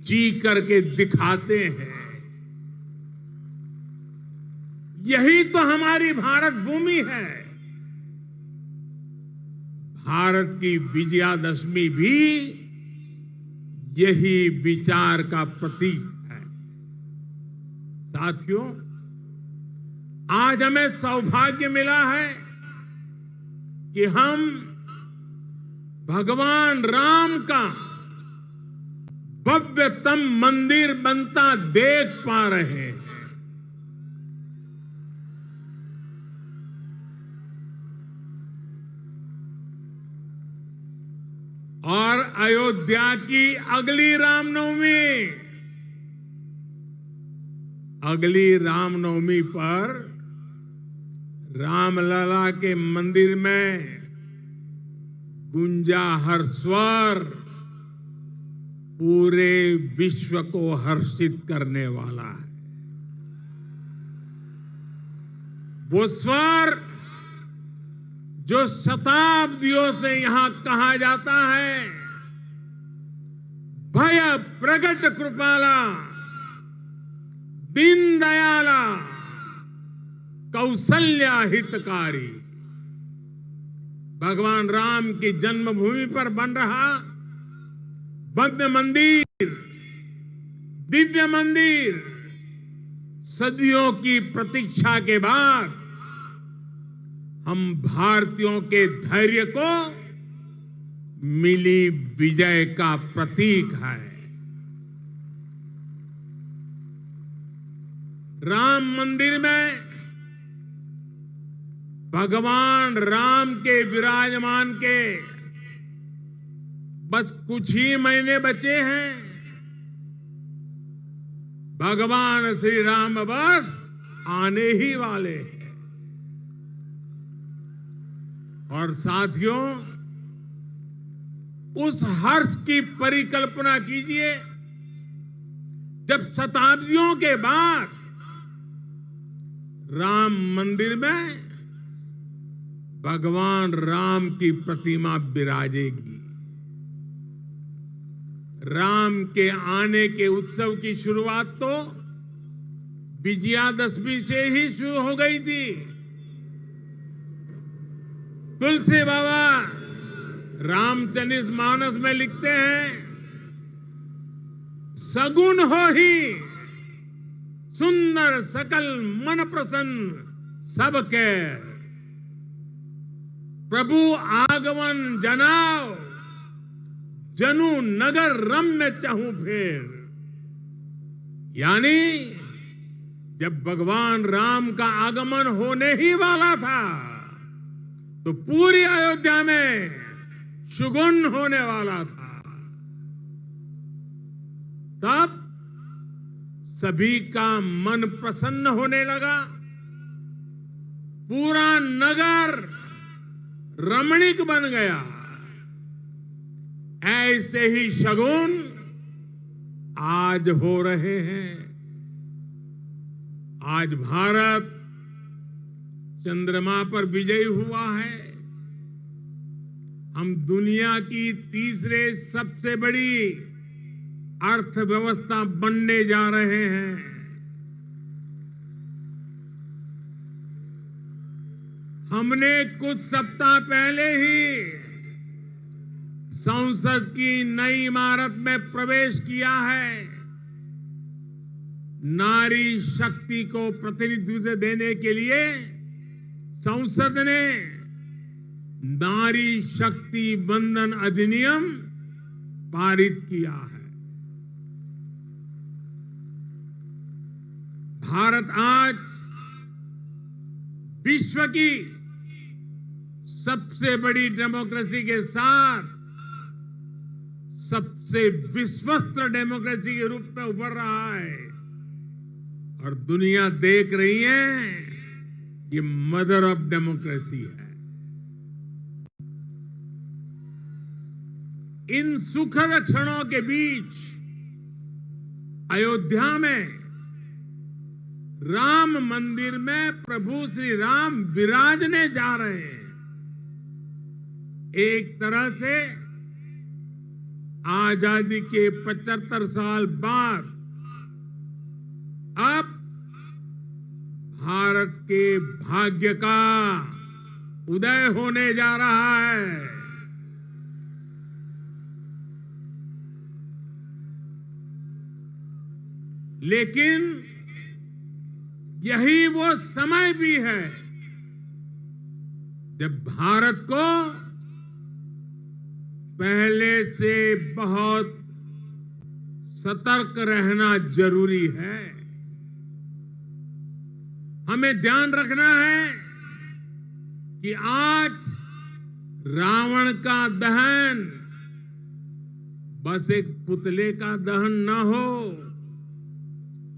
जी करके दिखाते हैं। यही तो हमारी भारत भूमि है। भारत की विजयादशमी भी यही विचार का प्रतीक है। साथियों, आज हमें सौभाग्य मिला है कि हम भगवान राम का भव्यतम मंदिर बनता देख पा रहे हैं। और अयोध्या की अगली रामनवमी पर रामलला के मंदिर में गूंजा हर स्वर पूरे विश्व को हर्षित करने वाला है। वो स्वर जो शताब्दियों से यहां कहा जाता है, भय प्रगट कृपाला दीन दयाला कौशल्या हितकारी, भगवान राम की जन्मभूमि पर बन रहा भव्य मंदिर, दिव्य मंदिर, सदियों की प्रतीक्षा के बाद हम भारतीयों के धैर्य को मिली विजय का प्रतीक है। राम मंदिर में भगवान राम के विराजमान के बस कुछ ही महीने बचे हैं। भगवान श्री राम बस आने ही वाले हैं। और साथियों, उस हर्ष की परिकल्पना कीजिए जब शताब्दियों के बाद राम मंदिर में भगवान राम की प्रतिमा विराजेगी। राम के आने के उत्सव की शुरुआत तो विजयादशमी से ही शुरू हो गई थी। तुलसी बाबा रामचरित मानस में लिखते हैं, सगुन हो ही सुंदर सकल मन प्रसन्न सबके, प्रभु आगमन जनाओ जनु नगर रम्य चाहूं फिर। यानी जब भगवान राम का आगमन होने ही वाला था तो पूरी अयोध्या में शगुन होने वाला था। तब सभी का मन प्रसन्न होने लगा। पूरा नगर रमणीक बन गया। ऐसे ही शगुन आज हो रहे हैं। आज भारत चंद्रमा पर विजयी हुआ है। हम दुनिया की तीसरे सबसे बड़ी अर्थव्यवस्था बनने जा रहे हैं। हमने कुछ सप्ताह पहले ही संसद की नई इमारत में प्रवेश किया है। नारी शक्ति को प्रतिनिधित्व देने के लिए संसद ने नारी शक्ति बंधन अधिनियम पारित किया है। भारत आज विश्व की सबसे बड़ी डेमोक्रेसी के साथ सबसे विश्वस्त डेमोक्रेसी के रूप में उभर रहा है। और दुनिया देख रही है, ये मदर ऑफ डेमोक्रेसी है। इन सुखद क्षणों के बीच अयोध्या में राम मंदिर में प्रभु श्री राम विराजने जा रहे हैं। एक तरह से आजादी के 75 साल बाद अब भारत के भाग्य का उदय होने जा रहा है। लेकिन यही वो समय भी है जब भारत को पहले से बहुत सतर्क रहना जरूरी है। हमें ध्यान रखना है कि आज रावण का दहन बस एक पुतले का दहन न हो,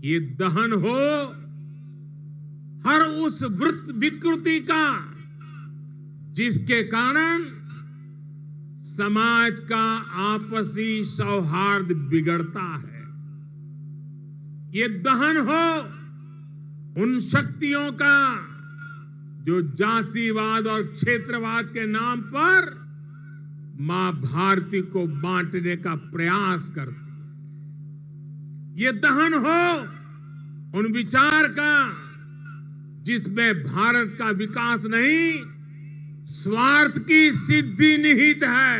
ये दहन हो हर उस विकृति का जिसके कारण समाज का आपसी सौहार्द बिगड़ता है। ये दहन हो उन शक्तियों का जो जातिवाद और क्षेत्रवाद के नाम पर मां भारती को बांटने का प्रयास करती है। ये दहन हो उन विचार का जिसमें भारत का विकास नहीं, स्वार्थ की सिद्धि निहित है।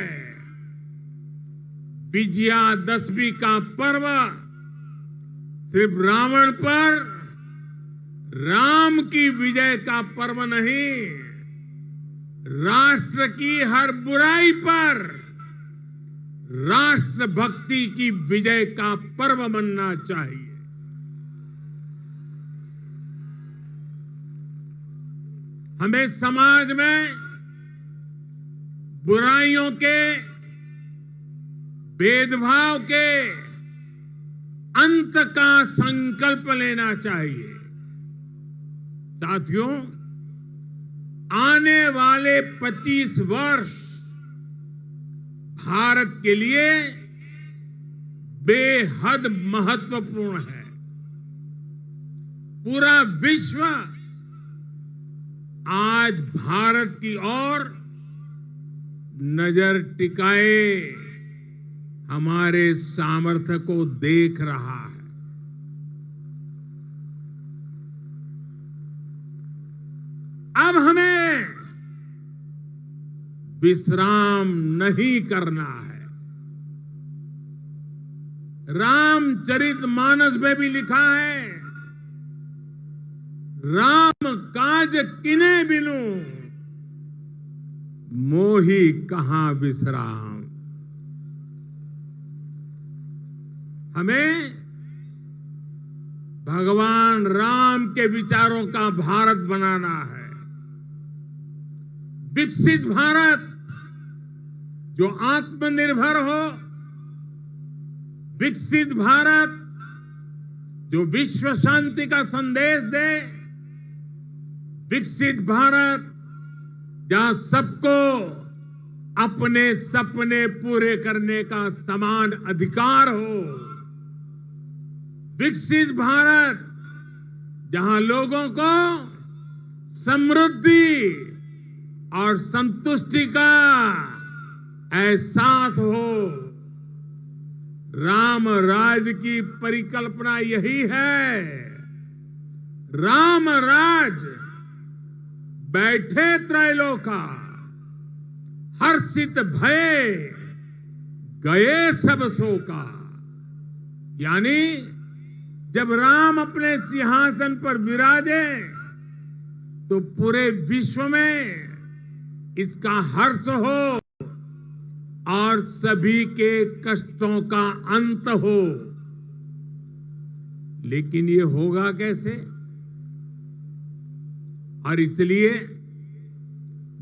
विजयादशमी का पर्व सिर्फ रावण पर राम की विजय का पर्व नहीं, राष्ट्र की हर बुराई पर राष्ट्र भक्ति की विजय का पर्व बनना चाहिए। हमें समाज में बुराइयों के, भेदभाव के अंत का संकल्प लेना चाहिए। साथियों, आने वाले 25 वर्ष भारत के लिए बेहद महत्वपूर्ण है। पूरा विश्व आज भारत की ओर नजर टिकाए हमारे सामर्थ्य को देख रहा है। अब हमें विश्राम नहीं करना है। रामचरितमानस में भी लिखा है, राम काज किने बिनु मोही कहां विश्राम। हमें भगवान राम के विचारों का भारत बनाना है। विकसित भारत जो आत्मनिर्भर हो, विकसित भारत जो विश्व शांति का संदेश दे, विकसित भारत जहां सबको अपने सपने पूरे करने का समान अधिकार हो, विकसित भारत जहां लोगों को समृद्धि और संतुष्टि का एहसास हो। राम राज की परिकल्पना यही है। राम राज बैठे त्रैलोका, हर्षित भये गए सब शोका। यानी जब राम अपने सिंहासन पर विराजे तो पूरे विश्व में इसका हर्ष हो और सभी के कष्टों का अंत हो। लेकिन ये होगा कैसे? और इसलिए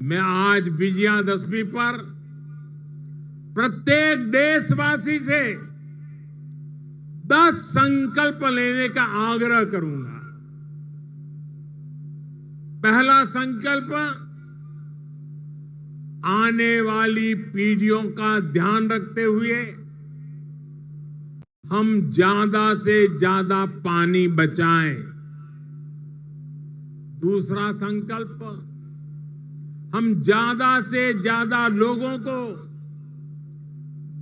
मैं आज विजयादशमी पर प्रत्येक देशवासी से 10 संकल्प लेने का आग्रह करूंगा। पहला संकल्प, आने वाली पीढ़ियों का ध्यान रखते हुए हम ज्यादा से ज्यादा पानी बचाएं। दूसरा संकल्प, हम ज्यादा से ज्यादा लोगों को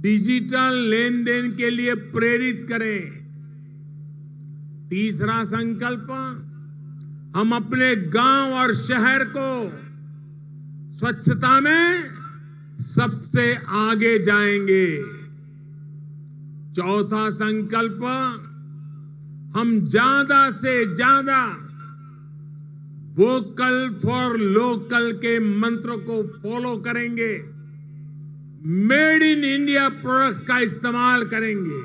डिजिटल लेन देन के लिए प्रेरित करें। तीसरा संकल्प, हम अपने गांव और शहर को स्वच्छता में सबसे आगे जाएंगे। चौथा संकल्प, हम ज्यादा से ज्यादा वोकल फॉर लोकल के मंत्र को फॉलो करेंगे। मेड इन इंडिया प्रोडक्ट्स का इस्तेमाल करेंगे।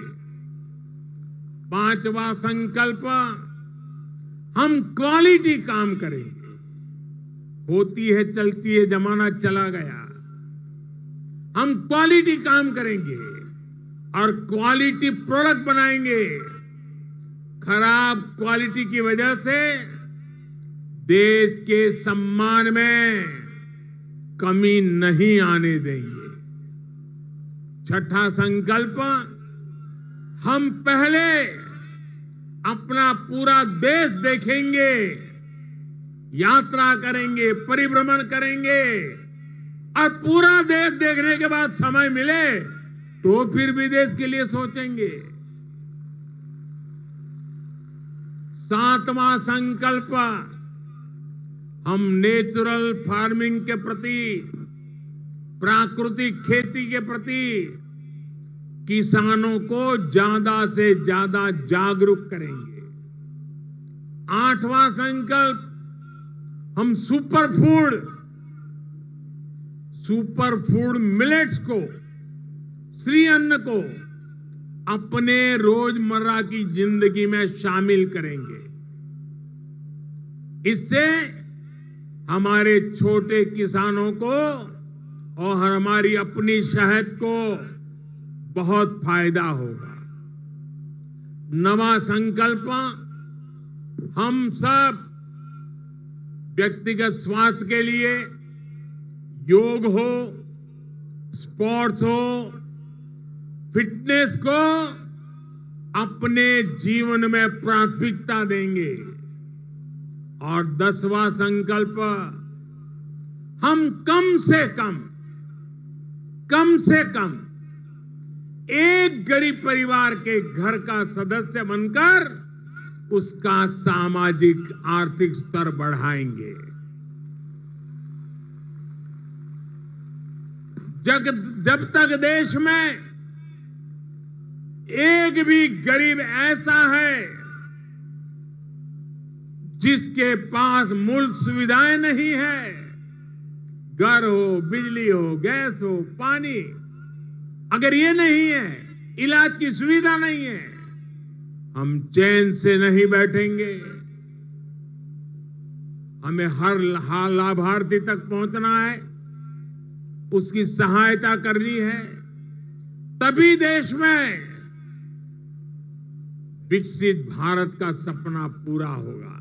पांचवा संकल्प, हम क्वालिटी काम करेंगे। होती है चलती है, जमाना चला गया। हम क्वालिटी काम करेंगे और क्वालिटी प्रोडक्ट बनाएंगे। खराब क्वालिटी की वजह से देश के सम्मान में कमी नहीं आने देंगे। छठा संकल्प, हम पहले अपना पूरा देश देखेंगे, यात्रा करेंगे, परिभ्रमण करेंगे और पूरा देश देखने के बाद समय मिले तो फिर विदेश के लिए सोचेंगे। सातवां संकल्प, हम नेचुरल फार्मिंग के प्रति, प्राकृतिक खेती के प्रति किसानों को ज्यादा से ज्यादा जागरूक करेंगे। आठवां संकल्प, हम सुपर फूड मिलेट्स को, श्री अन्न को अपने रोजमर्रा की जिंदगी में शामिल करेंगे। इससे हमारे छोटे किसानों को और हमारी अपनी शहद को बहुत फायदा होगा। नवा संकल्प, हम सब व्यक्तिगत स्वास्थ्य के लिए योग हो, स्पोर्ट्स हो, फिटनेस को अपने जीवन में प्राथमिकता देंगे। और 10वां संकल्प, हम कम से कम एक गरीब परिवार के घर का सदस्य बनकर उसका सामाजिक आर्थिक स्तर बढ़ाएंगे। जब तक देश में एक भी गरीब ऐसा है जिसके पास मूल सुविधाएं नहीं है, घर हो, बिजली हो, गैस हो, पानी, अगर ये नहीं है, इलाज की सुविधा नहीं है, हम चैन से नहीं बैठेंगे। हमें हर लाभार्थी तक पहुंचना है, उसकी सहायता करनी है, तभी देश में विकसित भारत का सपना पूरा होगा,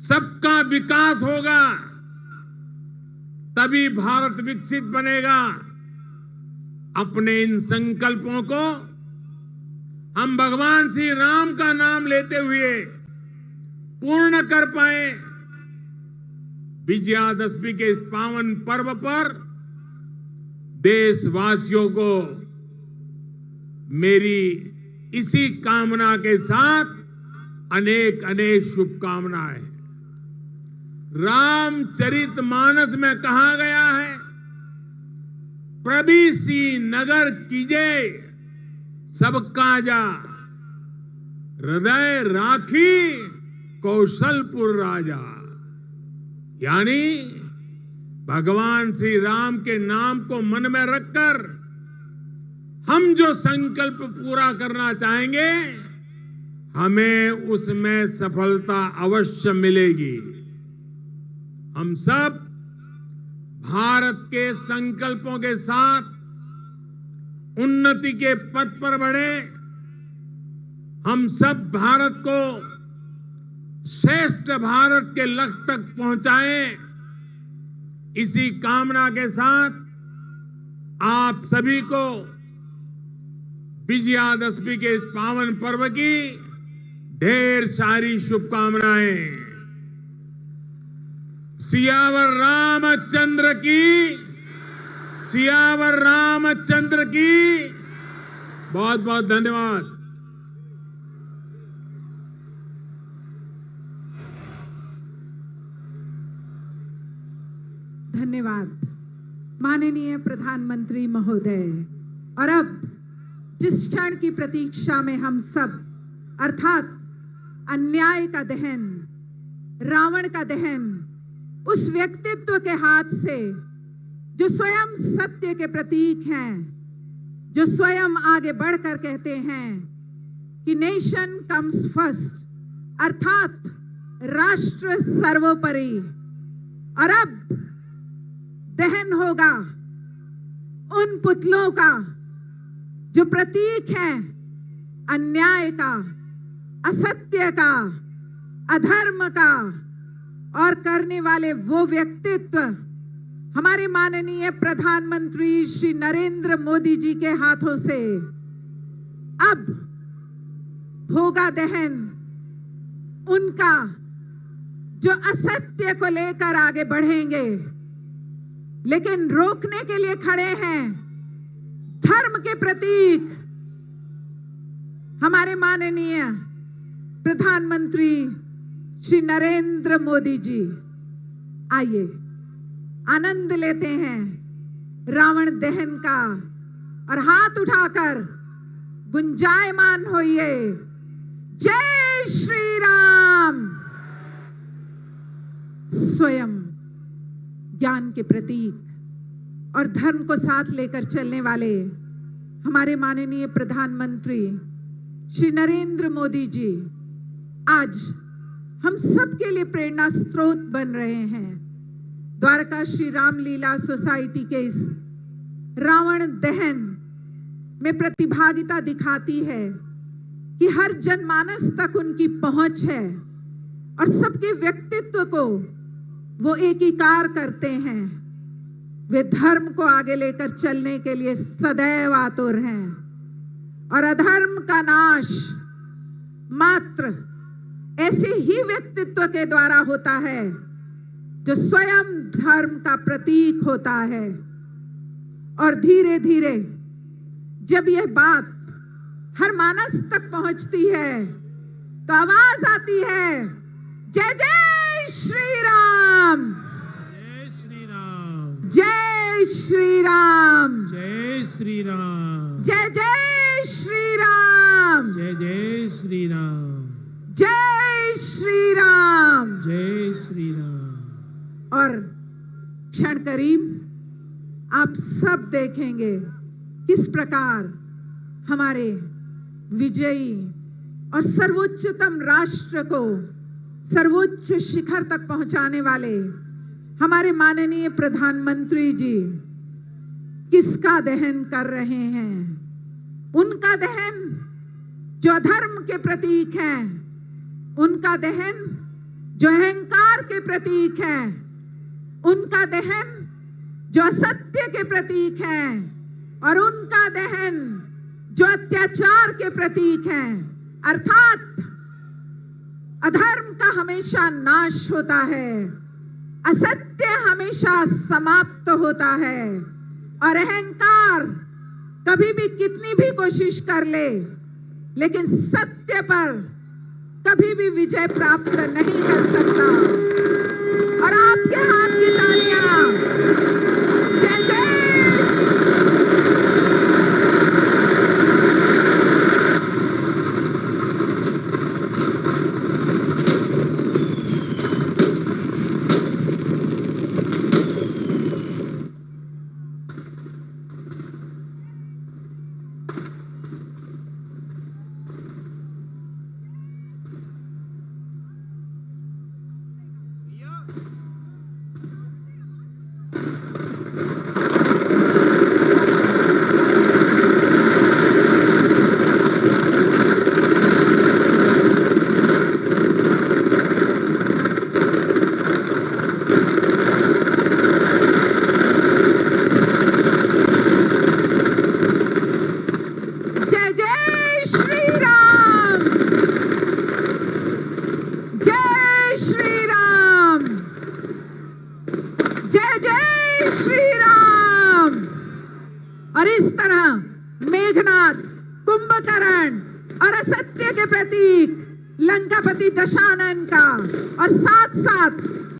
सबका विकास होगा, तभी भारत विकसित बनेगा। अपने इन संकल्पों को हम भगवान श्री राम का नाम लेते हुए पूर्ण कर पाए। विजयादशमी के इस पावन पर्व पर देशवासियों को मेरी इसी कामना के साथ अनेक अनेक शुभकामनाएं। रामचरितमानस में कहा गया है, प्रभीसी नगर कीजे सब काजा, हृदय राखी कौशलपुर राजा। यानी भगवान श्री राम के नाम को मन में रखकर हम जो संकल्प पूरा करना चाहेंगे, हमें उसमें सफलता अवश्य मिलेगी। हम सब भारत के संकल्पों के साथ उन्नति के पथ पर बढ़े। हम सब भारत को श्रेष्ठ भारत के लक्ष्य तक पहुंचाएं। इसी कामना के साथ आप सभी को विजयादशमी के इस पावन पर्व की ढेर सारी शुभकामनाएं। सियावर रामचंद्र की, सियावर रामचंद्र की। बहुत बहुत धन्यवाद। धन्यवाद माननीय प्रधानमंत्री महोदय। और अब जिस क्षण की प्रतीक्षा में हम सब, अर्थात अन्याय का दहन, रावण का दहन, उस व्यक्तित्व के हाथ से जो स्वयं सत्य के प्रतीक हैं, जो स्वयं आगे बढ़कर कहते हैं कि नेशन कम्स फर्स्ट, अर्थात राष्ट्र सर्वोपरि। और अब दहन होगा उन पुतलों का जो प्रतीक हैं अन्याय का, असत्य का, अधर्म का, और करने वाले वो व्यक्तित्व हमारे माननीय प्रधानमंत्री श्री नरेंद्र मोदी जी के हाथों से। अब होगा दहन उनका जो असत्य को लेकर आगे बढ़ेंगे, लेकिन रोकने के लिए खड़े हैं धर्म के प्रतीक हमारे माननीय प्रधानमंत्री श्री नरेंद्र मोदी जी। आइए आनंद लेते हैं रावण दहन का और हाथ उठाकर गुंजायमान होइए, जय श्री राम। स्वयं ज्ञान के प्रतीक और धर्म को साथ लेकर चलने वाले हमारे माननीय प्रधानमंत्री श्री नरेंद्र मोदी जी आज हम सबके लिए प्रेरणा स्रोत बन रहे हैं। द्वारका श्री रामलीला सोसाइटी के इस रावण दहन में प्रतिभागिता दिखाती है कि हर जनमानस तक उनकी पहुंच है और सबके व्यक्तित्व को वो एकीकार करते हैं। वे धर्म को आगे लेकर चलने के लिए सदैव आतुर हैं और अधर्म का नाश मात्र ऐसे ही व्यक्तित्व के द्वारा होता है जो स्वयं धर्म का प्रतीक होता है। और धीरे धीरे जब यह बात हर मानस तक पहुंचती है तो आवाज आती है, जय जय श्री राम, जय श्री राम, जय श्री राम, जय श्री राम, जय जय श्री राम, जय जय श्री राम, जय श्री राम, जय श्री राम। और क्षण करीब आप सब देखेंगे किस प्रकार हमारे विजयी और सर्वोच्चतम राष्ट्र को सर्वोच्च शिखर तक पहुंचाने वाले हमारे माननीय प्रधानमंत्री जी किसका दहन कर रहे हैं। उनका दहन जो अधर्म के प्रतीक हैं, उनका दहन जो अहंकार के प्रतीक हैं, उनका दहन जो असत्य के प्रतीक हैं, और उनका दहन जो अत्याचार के प्रतीक हैं। अर्थात अधर्म का हमेशा नाश होता है, असत्य हमेशा समाप्त होता है, और अहंकार कभी भी कितनी भी कोशिश कर ले लेकिन सत्य पर कभी भी विजय प्राप्त नहीं कर सकता। और आपके हाथ की तालियां जय जय। श्री राम। और इस तरह मेघनाद, कुंभकर्ण और असत्य के प्रतीक लंकापति दशानन का और साथ साथ